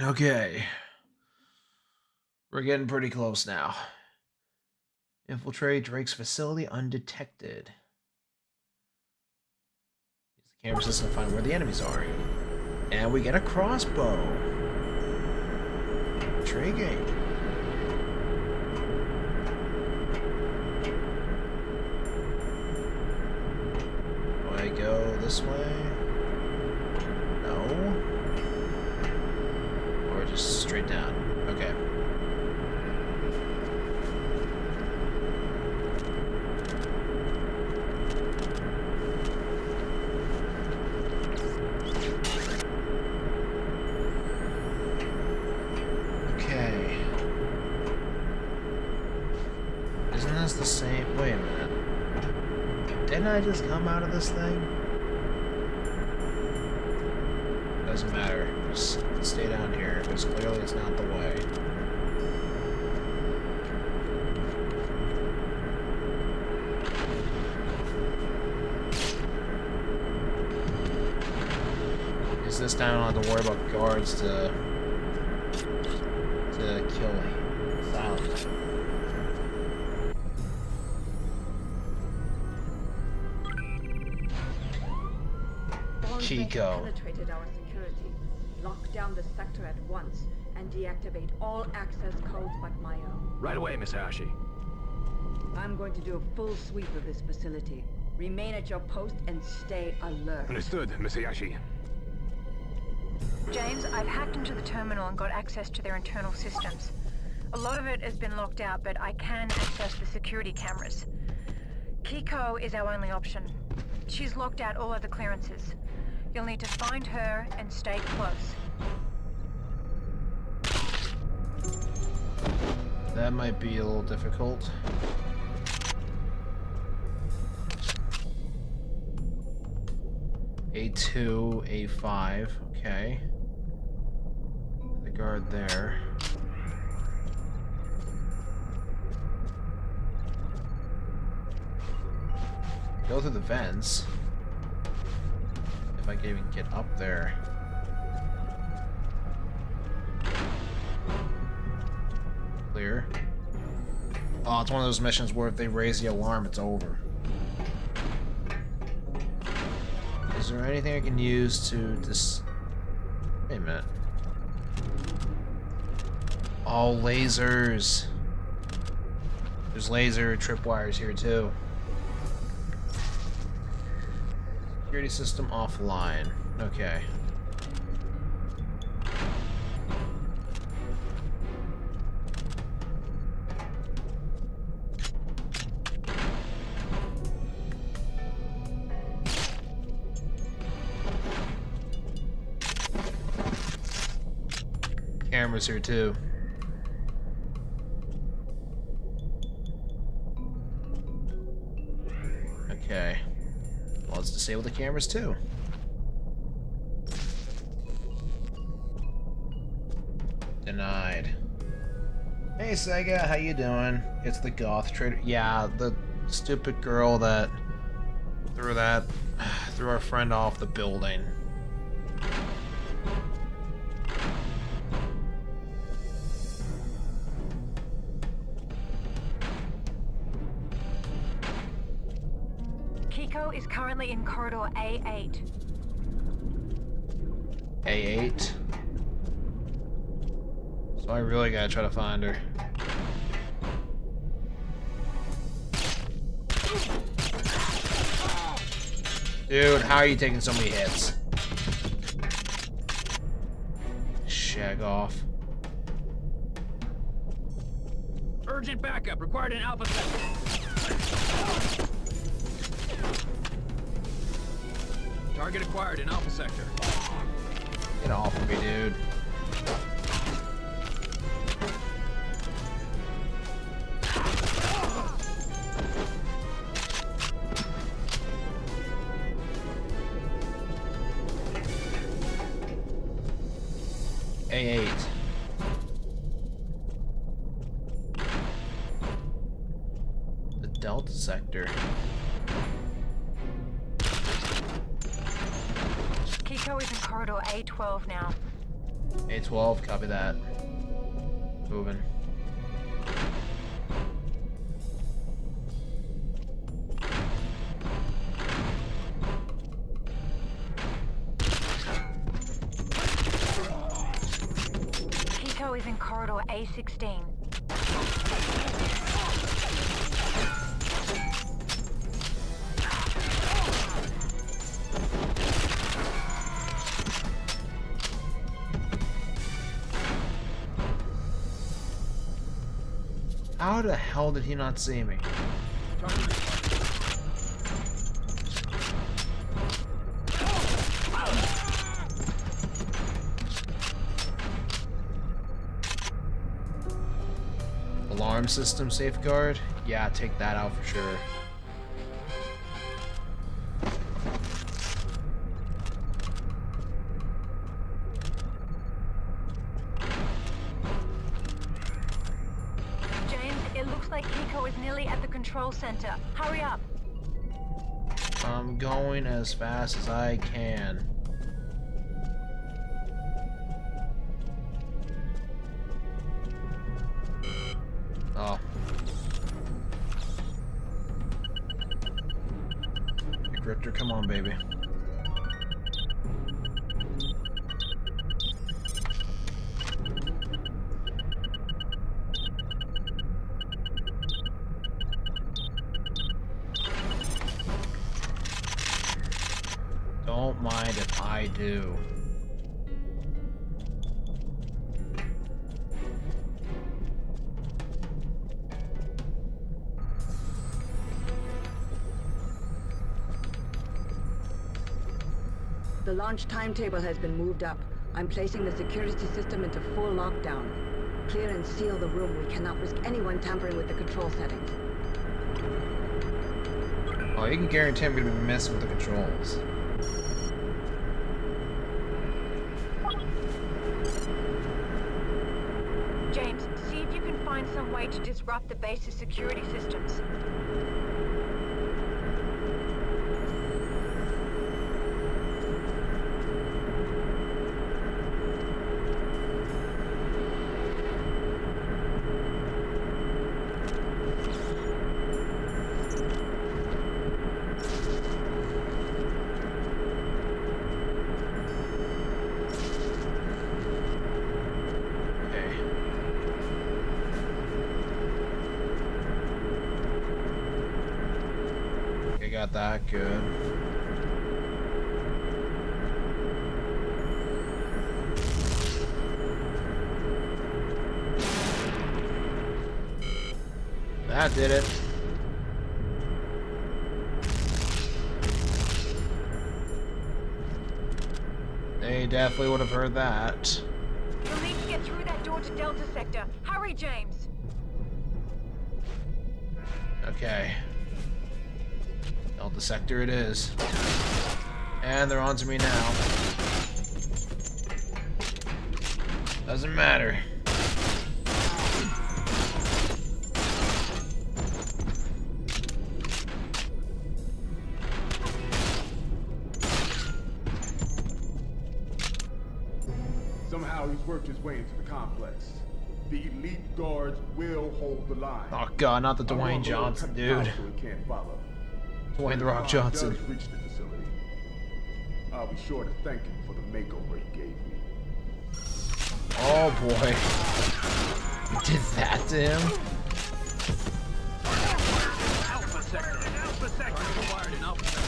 Okay. We're getting pretty close now. Infiltrate Drake's facility undetected. Use the camera system to find where the enemies are. And we get a crossbow. Intriguing. Do I go this way? No. Or just straight down? Okay. The same. Wait a minute. Didn't I just come out of this thing? Doesn't matter. Just stay down here, because clearly it's not the way. Is this time I don't have to worry about guards to kill silence? Chico. Penetrated our security. Lock down the sector at once and deactivate all access codes but my own. Right away, Miss Hayashi. I'm going to do a full sweep of this facility. Remain at your post and stay alert. Understood, Miss Hayashi. James, I've hacked into the terminal and got access to their internal systems. A lot of it has been locked out, but I can access the security cameras. Kiko is our only option. She's locked out all other clearances. You'll need to find her and stay close. That might be a little difficult. A2, A5, okay. The guard there. Go through the vents. If I can even get up there. Clear. Oh, it's one of those missions where if they raise the alarm, it's over. Is there anything I can use to Wait a minute. Oh, lasers. There's laser tripwires here too. Security system offline. Okay. Cameras here too. disable the cameras too. Denied. Hey Sega, how you doing? It's the goth trader. Yeah, the stupid girl that threw our friend off the building. Kiko is currently in corridor A8. A8. So I really gotta try to find her. Dude, how are you taking so many hits? Shag off. Urgent backup required in Alpha Sector. Target acquired in Alpha Sector. Get off of me, dude. A8. The Delta sector. Kiko is in corridor A12 now. A12, copy that. Moving. Kiko is in corridor A16. How the hell did he not see me? Alarm system safeguard? Yeah, take that out for sure. Control center. Hurry up. I'm going as fast as I can. Oh. Big Riptor, come on, baby. Don't mind if I do. The launch timetable has been moved up. I'm placing the security system into full lockdown. Clear and seal the room. We cannot risk anyone tampering with the control settings. Oh, you can guarantee I'm gonna be messing with the controls. James, see if you can find some way to disrupt the base's security systems. Got that good. That did it. They definitely would have heard that. You'll need to get through that door to Delta Sector. Hurry, James. Okay. Delta sector it is. And they're onto me now. Doesn't matter. Somehow he's worked his way into the complex. The elite guards will hold the line. Oh god, not the Dwayne Johnson, dude. Can't follow. Dwayne the Rock Johnson. Does reach the facility. I'll be sure to thank him for the makeover he gave me. Oh boy. You did that to him? Alpha sector. Alpha sector. Acquired in Alpha sector.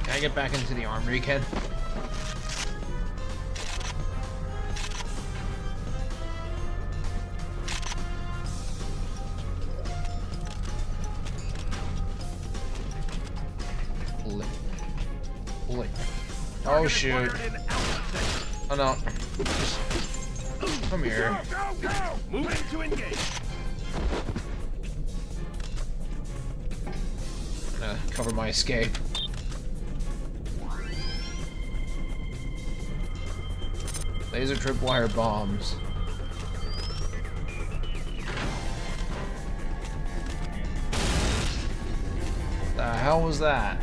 Can I get back into the armory, kid? Oh shoot. Oh no. Come here. Go, go, go! Moving to engage. I'm gonna cover my escape. Laser tripwire bombs. The hell was that?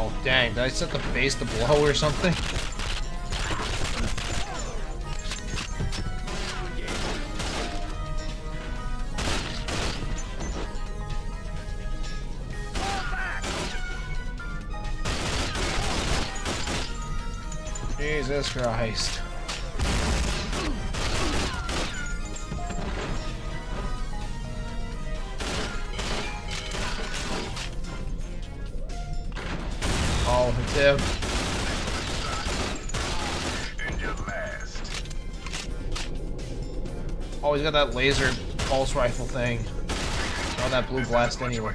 Oh dang, did I set the base to blow or something? Jesus Christ. Oh, it's him. Oh, he's got that laser pulse rifle thing. Oh, that blue blast anyway.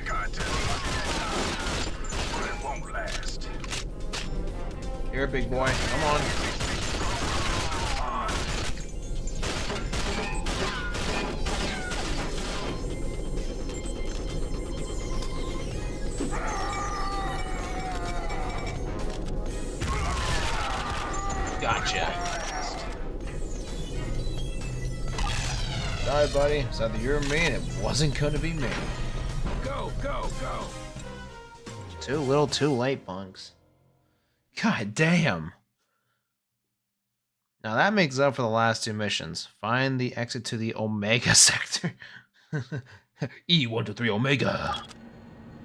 Here, big boy. Come on. Gotcha. Sorry, buddy. It's either you or me, and it wasn't gonna be me. Go, go, go. Too little, too late, bunks. God damn. Now that makes up for the last two missions. Find the exit to the Omega sector. E123 Omega.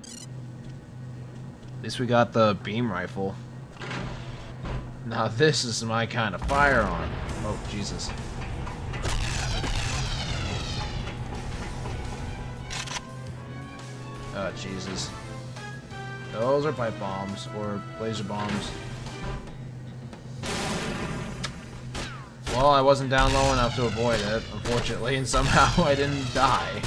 At least we got the beam rifle. Now this is my kind of firearm. Oh, Jesus. Oh, Jesus. Those are pipe bombs, or laser bombs. Well, I wasn't down low enough to avoid it, unfortunately, and somehow I didn't die.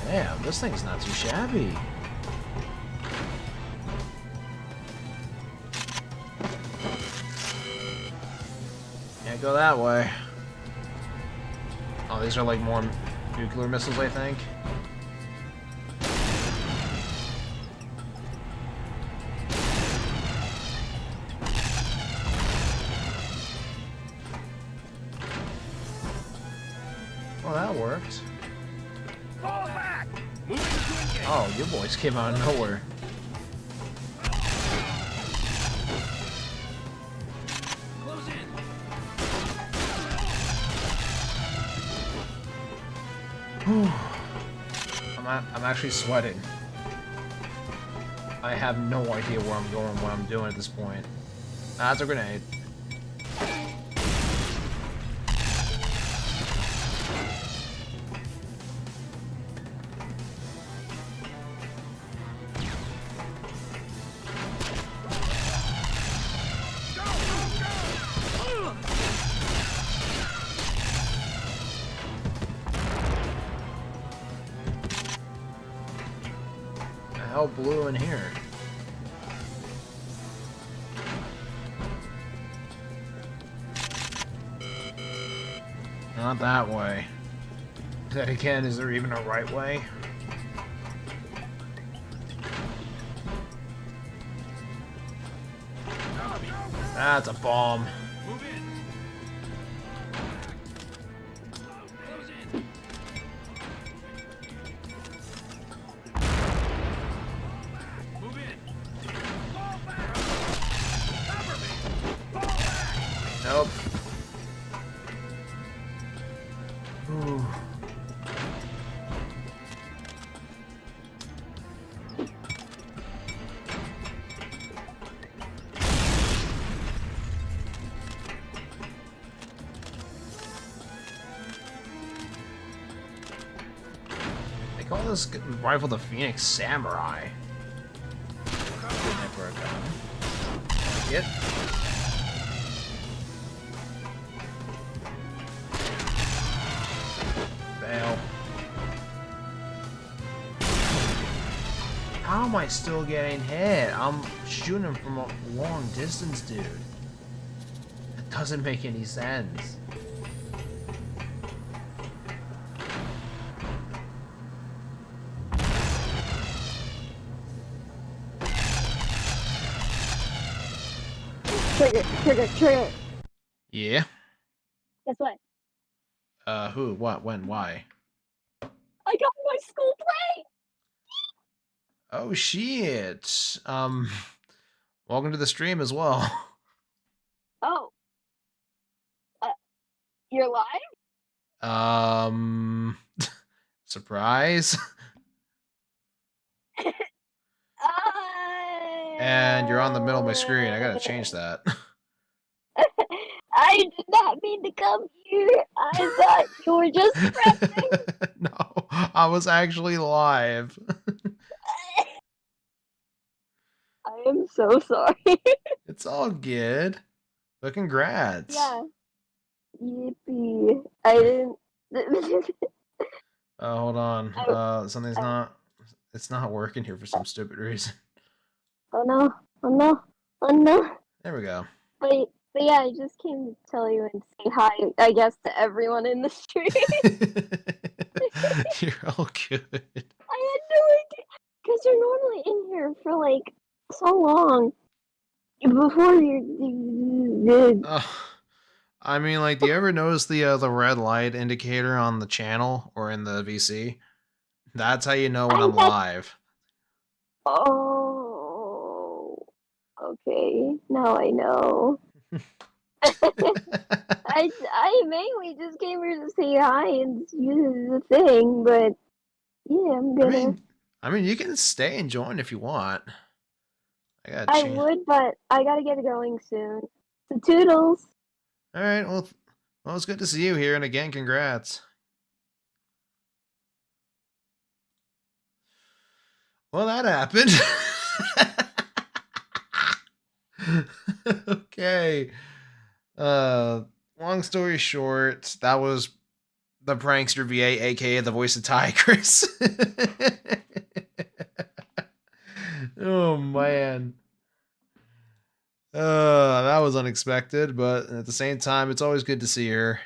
Damn, this thing's not too shabby. Can't go that way. Oh, these are like more nuclear missiles, I think. Well, that worked. Fall back! Moving to engage. Oh, you boys came out of nowhere. Close in. I'm actually sweating. I have no idea where I'm going, what I'm doing at this point. That's a grenade. hell blew in here? Not that way. Then again, is there even a right way? That's a bomb. Move in. Close in. Move in. Fall back. Cover me. Fall back. Nope. Ooh. They call this rifle the Phoenix Samurai. Never a gun. Like it. Fail. How am I still getting hit? I'm shooting him from a long distance, dude. That doesn't make any sense. Trigger. Yeah? Guess what? Who? What? When? Why? I got my school play! Oh, shit. Welcome to the stream as well. Oh. You're live? Surprise. And you're on the middle of my screen. I gotta change that. I did not mean to come here. I thought you were just prepping. No, I was actually live. I am so sorry. It's all good. But congrats. Yeah. Yippee. I didn't... Hold on. Something's not... It's not working here for some stupid reason. Oh no. Oh no. Oh no. There we go. But yeah, I just came to tell you and say hi, I guess, to everyone in the street. You're all good. I had no idea. Because you're normally in here for, like, so long. Before you... I mean, like, do you ever notice the red light indicator on the channel or in the VC? That's how you know when I'm live. Oh, okay. Now I know. I mainly just came here to say hi and use the thing, but yeah, I'm gonna. I mean, you can stay and join if you want. I would, but I gotta get going soon. So toodles. All right. Well, it's good to see you here, and again, congrats. Well, that happened. Okay. Long story short, that was the prankster VA, aka the voice of Tigress. Oh man. That was unexpected, but at the same time, it's always good to see her.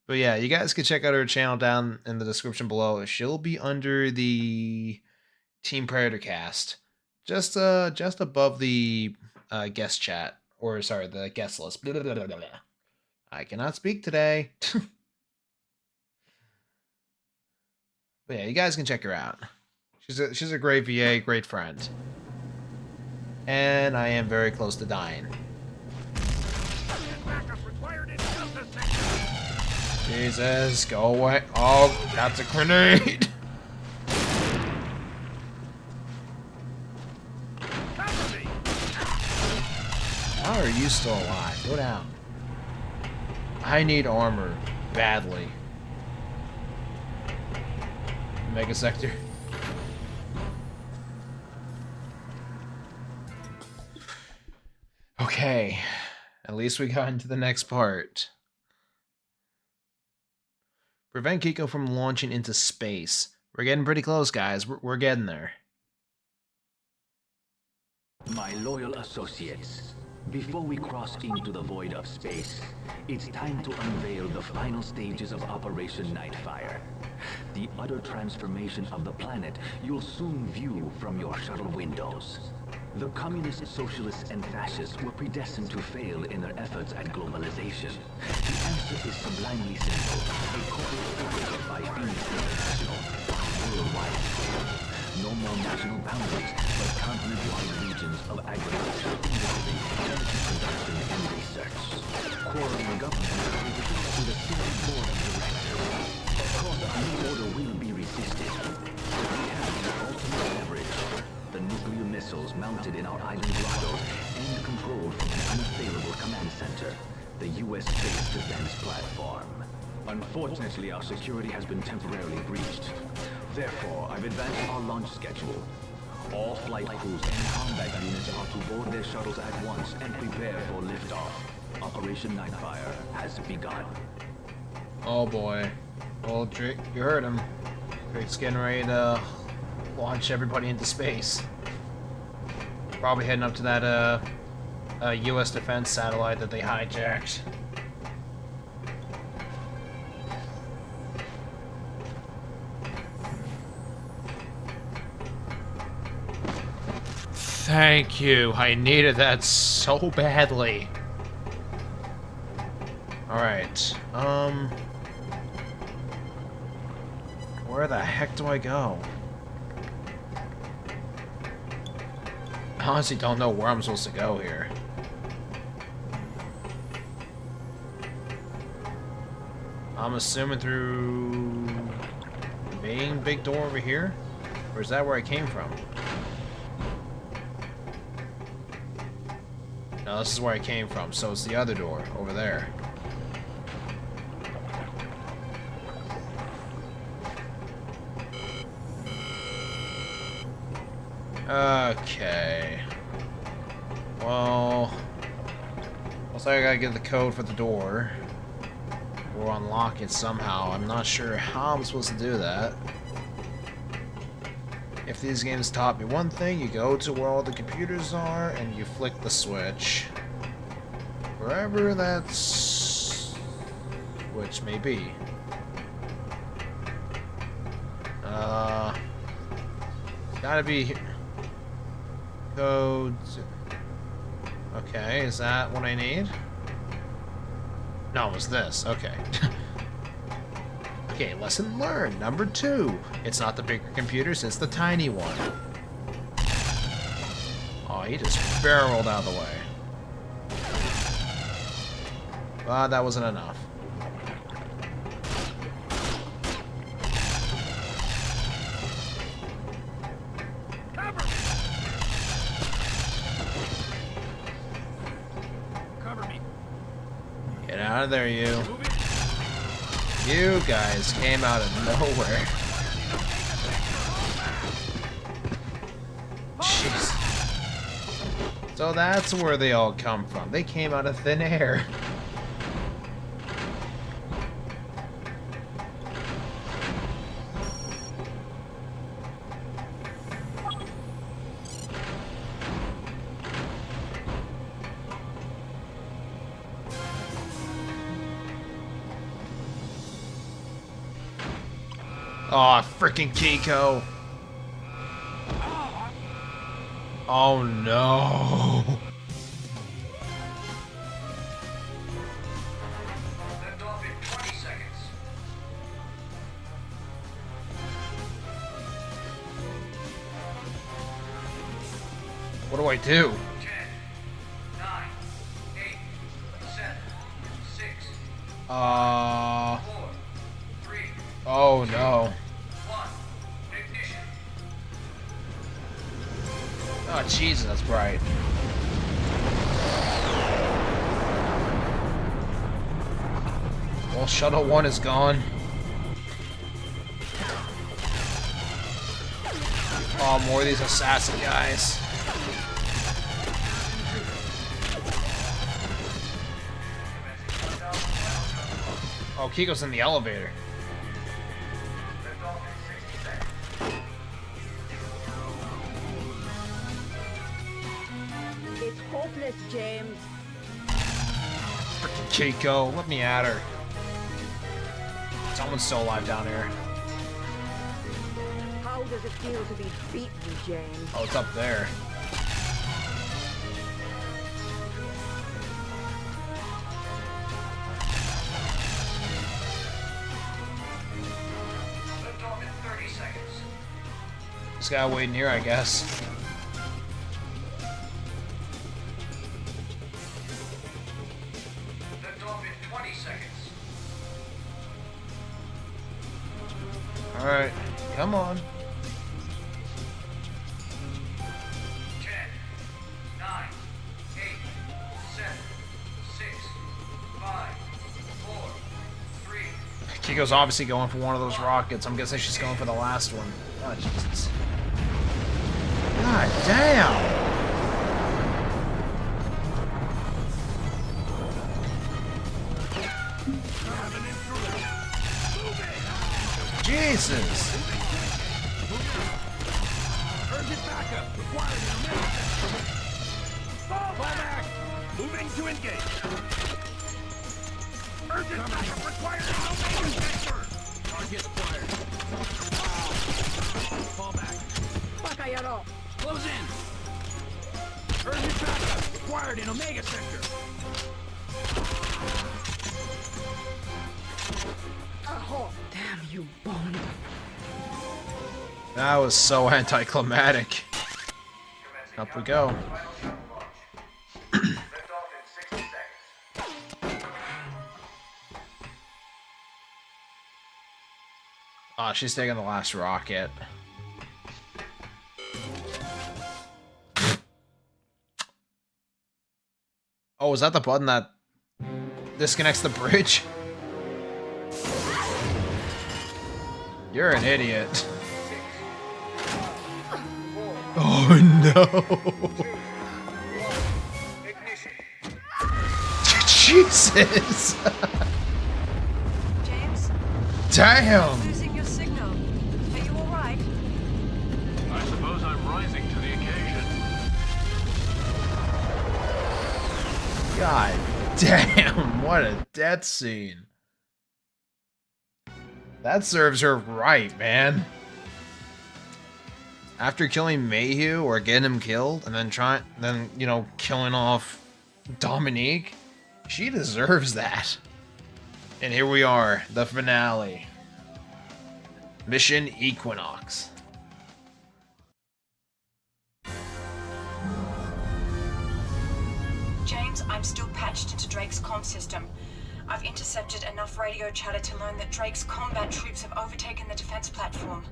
But yeah, you guys can check out her channel down in the description below. She'll be under the Team Predator cast, just above the guest chat, or sorry, the guest list. Blah, blah, blah, blah, blah. I cannot speak today. But yeah, you guys can check her out. She's a great VA, great friend. And I am very close to dying. Jesus, go away. Oh, that's a grenade. How are you still alive? Go down. I need armor badly. Mega sector. Okay, at least we got into the next part. Prevent Kiko from launching into space. We're getting pretty close, guys. We're getting there. My loyal associates, before we cross into the void of space, it's time to unveil the final stages of Operation Nightfire. The utter transformation of the planet you'll soon view from your shuttle windows. The communists, socialists, and fascists were predestined to fail in their efforts at globalization. The answer is sublimely simple. A corporate operated by Phoenix International on a worldwide scale. No more national boundaries, but continent-wide regions of agriculture, industry, energy production, and research. Quarreling governments with a single board of directors. Of course, our new order will be resisted. We have the ultimate leverage. The nuclear missiles mounted in our island grottos and controlled from an unassailable command center, the U.S. Space Defense Platform. Unfortunately, our security has been temporarily breached. Therefore, I've advanced our launch schedule. All flight crews and combat units are to board their shuttles at once and prepare for liftoff. Operation Nightfire has begun. Oh boy. Well, Drake, you heard him. Drake's getting ready to launch everybody into space. Probably heading up to that U.S. defense satellite that they hijacked. Thank you. I needed that so badly. Alright. Where the heck do I go? I honestly don't know where I'm supposed to go here. I'm assuming through the main big door over here? Or is that where I came from? No, this is where I came from, so it's the other door over there. Okay. Well, looks like I gotta get the code for the door. Or unlock it somehow. I'm not sure how I'm supposed to do that. If these games taught me one thing, you go to where all the computers are and you flick the switch. Wherever that switch may be. It's gotta be codes. Okay, is that what I need? No, it was this. Okay. Okay, lesson learned. Number 2. It's not the bigger computers, it's the tiny one. Oh, he just barreled out of the way. But that wasn't enough. Cover me. Get out of there, you. You guys came out of nowhere. Jeez. So that's where they all come from. They came out of thin air. Aw, freaking Kiko. Oh no. Lift off in 20 seconds. What do I do? 10, 9, 8, 7, 6, 4, 3. Oh no. Oh Jesus, that's bright. Well, Shuttle 1 is gone. Oh, more of these assassin guys. Oh, Kiko's in the elevator. Lift off in 60 seconds. this, James. Frickin' Keiko, let me at her. Someone's still alive down here. How does it feel to be beaten, James? Oh, it's up there. This guy waiting here, I guess. Alright, come on. 10, 9, 8, 7, 6, 5, 4, 3. Kiko's obviously going for one of those rockets. I'm guessing she's going for the last one. Oh, Jesus. God damn! Jesus! Urgent backup required in a minute. Fall back! Moving to engage. Urgent backup required in a major sector. Target acquired. Fall back. Bacayaro. Close in. Urgent backup required in Omega sector. Oh, damn you, Bond. That was so anticlimactic. Up we go. Oh, she's taking the last rocket. Oh, is that the button that disconnects the bridge? You're an idiot. Oh no! Jesus! James? Damn! Losing your signal. Are you alright? I suppose I'm rising to the occasion. God damn, what a death scene. That serves her right, man. After killing Mayhew or getting him killed, and then you know, killing off Dominique, she deserves that. And here we are, the finale. Mission Equinox. James, I'm still patched into Drake's comm system. I've intercepted enough radio chatter to learn that Drake's combat troops have overtaken the defense platform.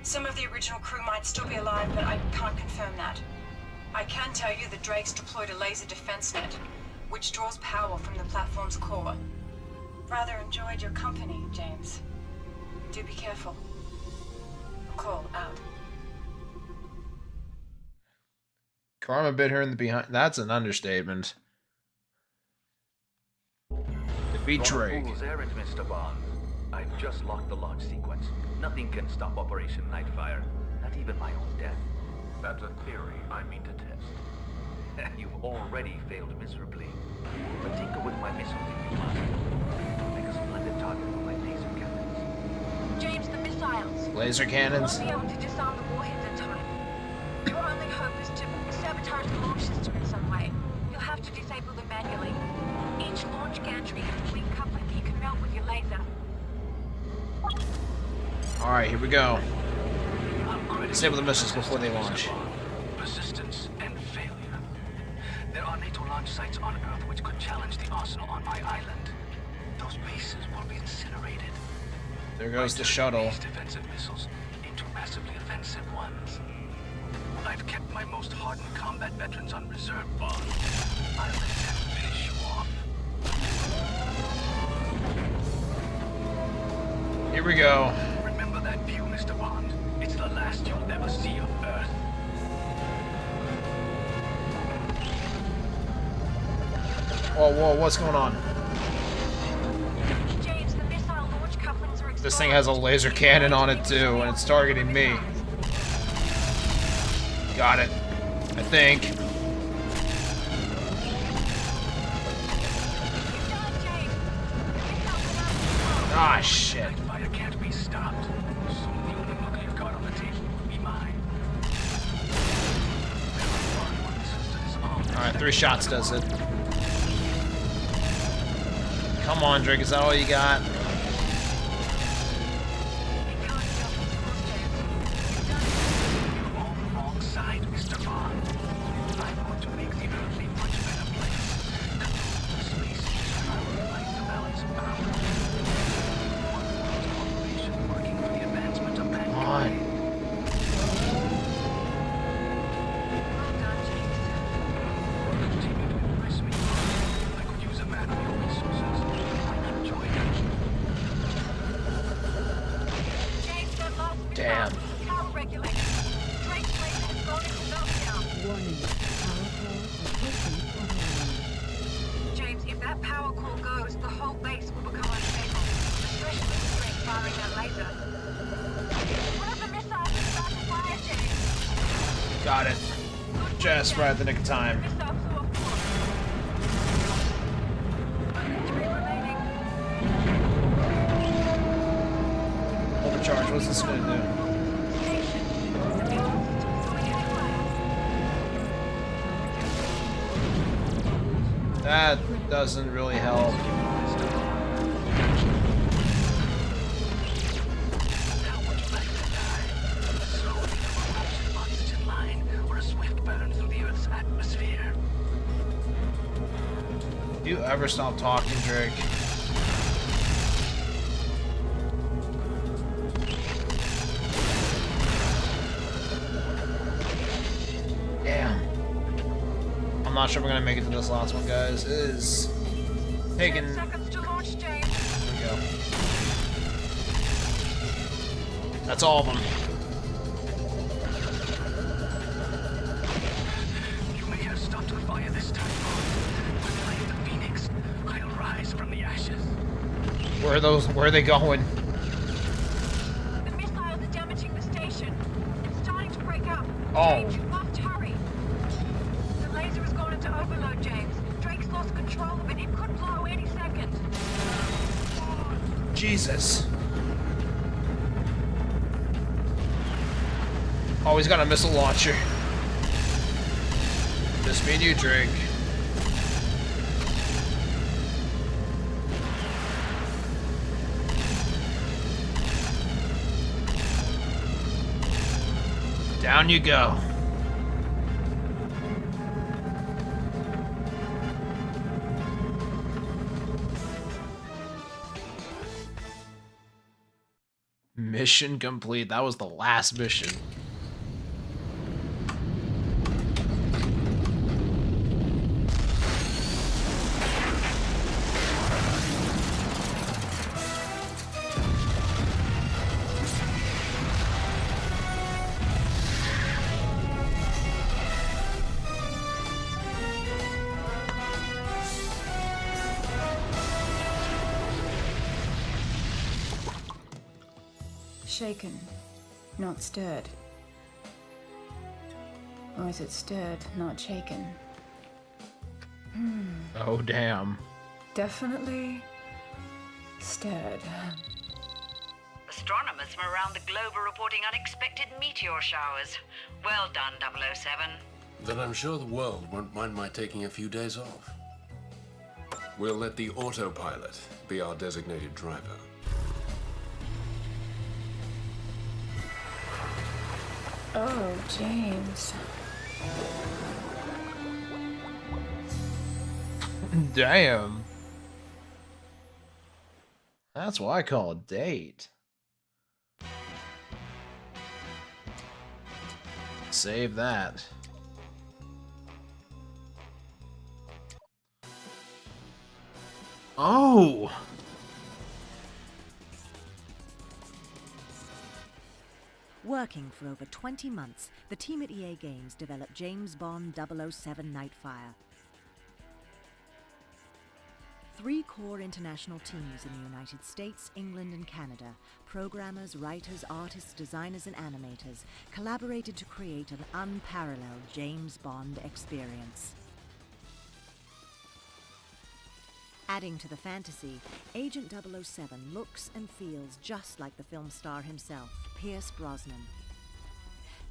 Some of the original crew might still be alive, but I can't confirm that. I can tell you that Drake's deployed a laser defense net, which draws power from the platform's core. Rather enjoyed your company, James. Do be careful. Call out. Karma bit her in the behind. That's an understatement. Defeat Drake. Fool's errand, Mr. Bond. I've just locked the launch sequence. Nothing can stop Operation Nightfire. Not even my own death. That's a theory I mean to test. You've already failed miserably. But tinker with my missile if you must. Make a splendid target for my laser cannons. James, the missiles. Laser cannons. You won't be able to disarm the warheads in time. Your only hope is to sabotage the launch system in some way. You'll have to disable them manually. Each launch gantry has a twin coupling that you can melt with your laser. Alright, here we go. Disable the missiles before they launch. Persistence and failure. There are NATO launch sites on Earth which could challenge the arsenal on my island. Those bases will be incinerated. There goes the shuttle. These defensive missiles into massively offensive ones. I've kept my most hardened combat veterans on reserve, Bond. I'll let them finish you off. Here we go. Remember that view, Mr. Bond. It's the last you'll ever see of Earth. Whoa, whoa, what's going on? James, the missile launch couplings are This thing has a laser cannon on it too, and it's targeting me. Got it. I think. Ah, shit. Nightfire can't be stopped. Soon the only nuclear card on the table will be mine. Alright, 3 shots does it. Come on, Drake, is that all you got? Alongside Mr. Bond. I'm going to make the earthly much better place. Control the space station. I will find the balance of power. One world corporation working for the advancement of mankind. Come on. Continue to impress me. I could use a man of your resources. I enjoy it. James, that last Damn. power regulator. Drake's laser has gone into meltdown. Warning. Power core approaching overload. James, if that power core goes, the whole base will become unstable. Especially with Drake firing that laser. One of the missiles is about to fire, James. Got it. Just right at the nick of time. Missile flew off course. 3 remaining. Overcharge, what's this gonna do? Station. The Emotes systems going into fire. That doesn't really help. How would you like to die? Slowly from a corruption oxygen line or a swift burn through the Earth's atmosphere? Do you ever stop talking, Drake? Damn. I'm not sure we're gonna make it to this last one, guys. It is taking. 10 seconds to launch, James. There we go. That's all of them. You may have stopped the fire this time, but like the phoenix, I'll rise from the ashes. Where are they going? The missiles are damaging the station. It's starting to break up. Oh. James, you must hurry. The laser has gone into overload, James. Drake's lost control of it. It could blow any second. Jesus. Oh, he's got a missile launcher. Just me and you, Drake. Down you go. Mission complete. That was the last mission. Shaken, not stirred. Or is it stirred, not shaken? Oh, damn. Definitely stirred. Astronomers from around the globe are reporting unexpected meteor showers. Well done, 007. Then I'm sure the world won't mind my taking a few days off. We'll let the autopilot be our designated driver. Oh, James. Damn. That's what I call a date. Save that. Oh! Working for over 20 months, the team at EA Games developed James Bond 007 Nightfire. 3 core international teams in the United States, England, and Canada, programmers, writers, artists, designers, and animators, collaborated to create an unparalleled James Bond experience. Adding to the fantasy, Agent 007 looks and feels just like the film star himself, Pierce Brosnan.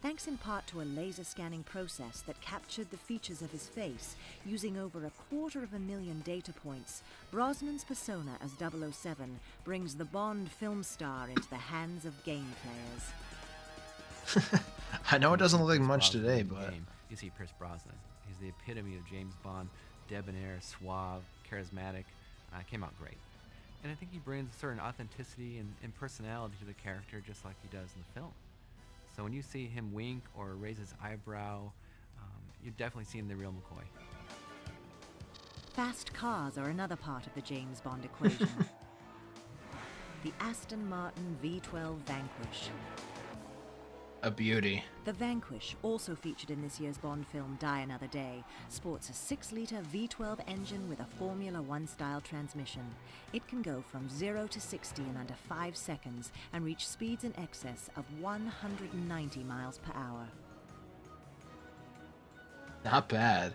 Thanks in part to a laser scanning process that captured the features of his face using over 250,000 data points, Brosnan's persona as 007 brings the Bond film star into the hands of game players. I know it doesn't look like much today, but... You see Pierce Brosnan. He's the epitome of James Bond, debonair, suave, charismatic. Came out great. And I think he brings a certain authenticity and personality to the character just like he does in the film. So when you see him wink or raise his eyebrow, you're definitely seeing the real McCoy. Fast cars are another part of the James Bond equation. The Aston Martin V12 Vanquish. A beauty. The Vanquish, also featured in this year's Bond film Die Another Day, sports a 6-liter V12 engine with a Formula One style transmission. It can go from 0 to 60 in under 5 seconds and reach speeds in excess of 190 miles per hour. Not bad.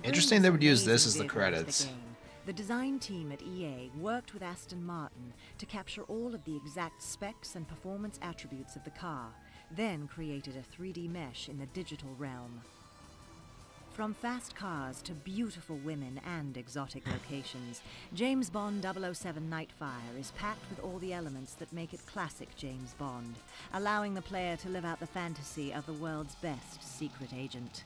Interesting they would use this as the credits. The design team at EA worked with Aston Martin to capture all of the exact specs and performance attributes of the car, then created a 3D mesh in the digital realm. From fast cars to beautiful women and exotic locations, James Bond 007 Nightfire is packed with all the elements that make it classic James Bond, allowing the player to live out the fantasy of the world's best secret agent.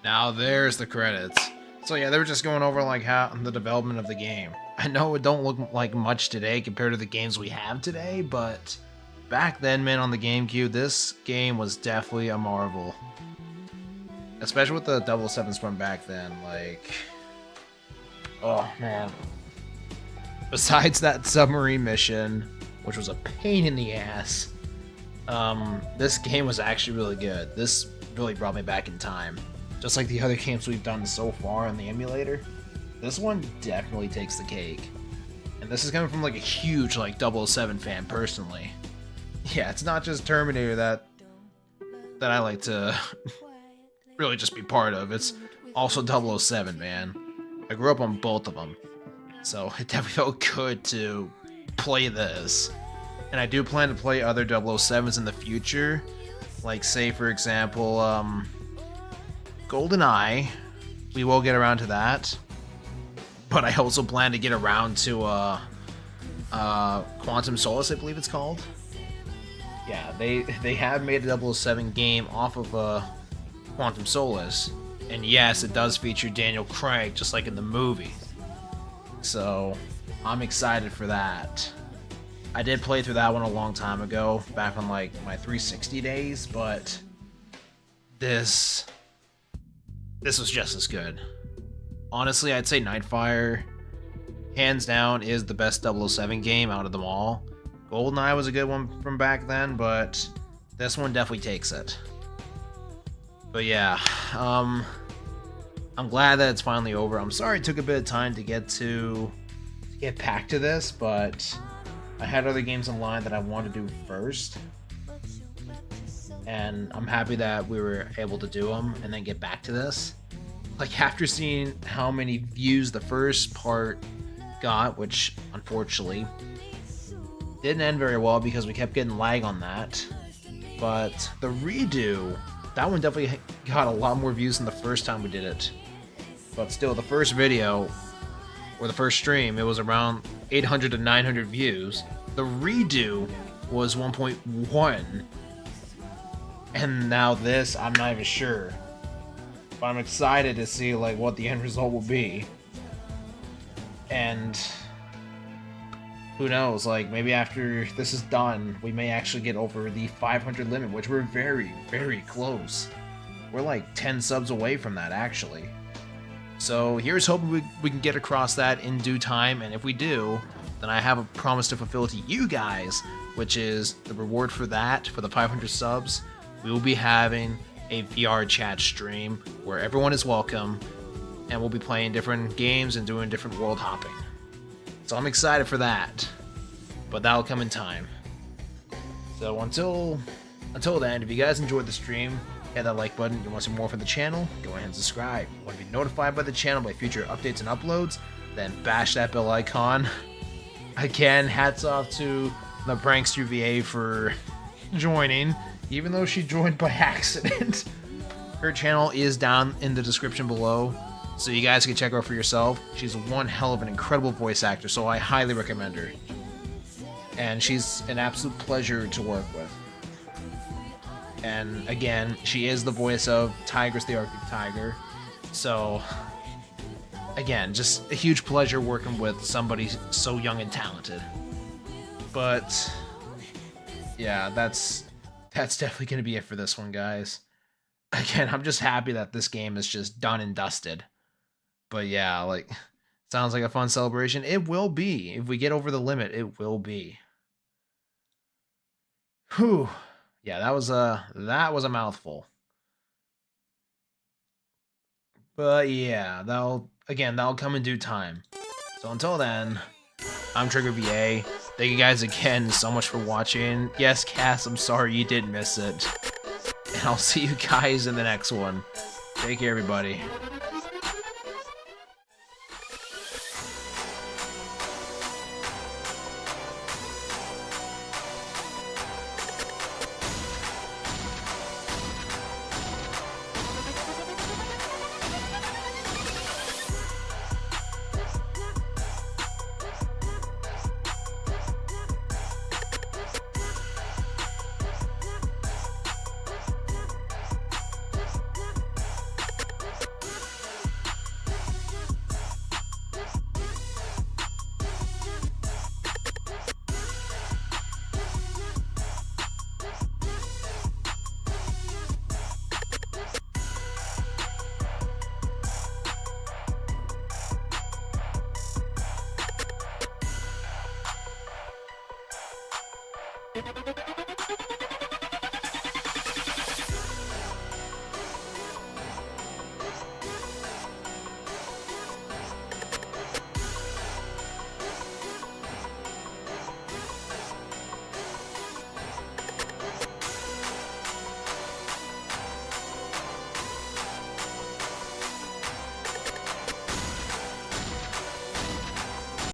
Now there's the credits. So yeah, they were just going over like how the development of the game. I know it don't look like much today compared to the games we have today, but back then, man, on the GameCube, this game was definitely a marvel. Especially with the 007s from back then, like... Oh, man. Besides that submarine mission, which was a pain in the ass, this game was actually really good. This really brought me back in time. Just like the other games we've done so far on the emulator, this one definitely takes the cake. And this is coming from like a huge like 007 fan personally. Yeah, it's not just Terminator that I like to really just be part of. It's also 007, man. I grew up on both of them. So it definitely felt good to play this. And I do plan to play other 007s in the future. Like say for example, GoldenEye, we will get around to that, but I also plan to get around to Quantum Solace, I believe it's called. Yeah, they have made a 007 game off of Quantum Solace, and yes, it does feature Daniel Craig, just like in the movie. So I'm excited for that. I did play through that one a long time ago, back on like my 360 days, but this was just as good. Honestly, I'd say Nightfire, hands down, is the best 007 game out of them all. GoldenEye was a good one from back then, but this one definitely takes it. But yeah, I'm glad that it's finally over. I'm sorry it took a bit of time to get back to this, but I had other games in line that I wanted to do first. And I'm happy that we were able to do them and then get back to this. Like after seeing how many views the first part got, which unfortunately didn't end very well because we kept getting lag on that. But the redo, that one definitely got a lot more views than the first time we did it. But still, the first video, or the first stream, it was around 800 to 900 views. The redo was 1.1. And now this, I'm not even sure. But I'm excited to see like what the end result will be. And who knows, like maybe after this is done, we may actually get over the 500 limit, which we're very, very close. We're like 10 subs away from that actually. So here's hoping we can get across that in due time, and if we do, then I have a promise to fulfill to you guys, which is the reward for that, for the 500 subs. We will be having a VR chat stream where everyone is welcome, and we'll be playing different games and doing different world hopping. So I'm excited for that. but that'll come in time. So until then, if you guys enjoyed the stream, hit that like button. You want to see more from the channel, go ahead and subscribe. You want to be notified by the channel by future updates and uploads, then bash that bell icon. Again, hats off to the Prankster VA for joining, even though she joined by accident. Her channel is down in the description below, so you guys can check her out for yourself. She's one hell of an incredible voice actor, so I highly recommend her. And she's an absolute pleasure to work with. And again, she is the voice of Tigress the Arctic Tiger, so again, just a huge pleasure working with somebody so young and talented. But yeah, that's definitely going to be it for this one, guys. Again, I'm just happy that this game is just done and dusted. But yeah, like, sounds like a fun celebration. It will be. If we get over the limit, it will be. Whew. Yeah, that was a mouthful. But yeah, that'll come in due time. So until then, I'm Trigger VA. Thank you guys again so much for watching. Yes, Cass, I'm sorry you did miss it. And I'll see you guys in the next one. Take care, everybody.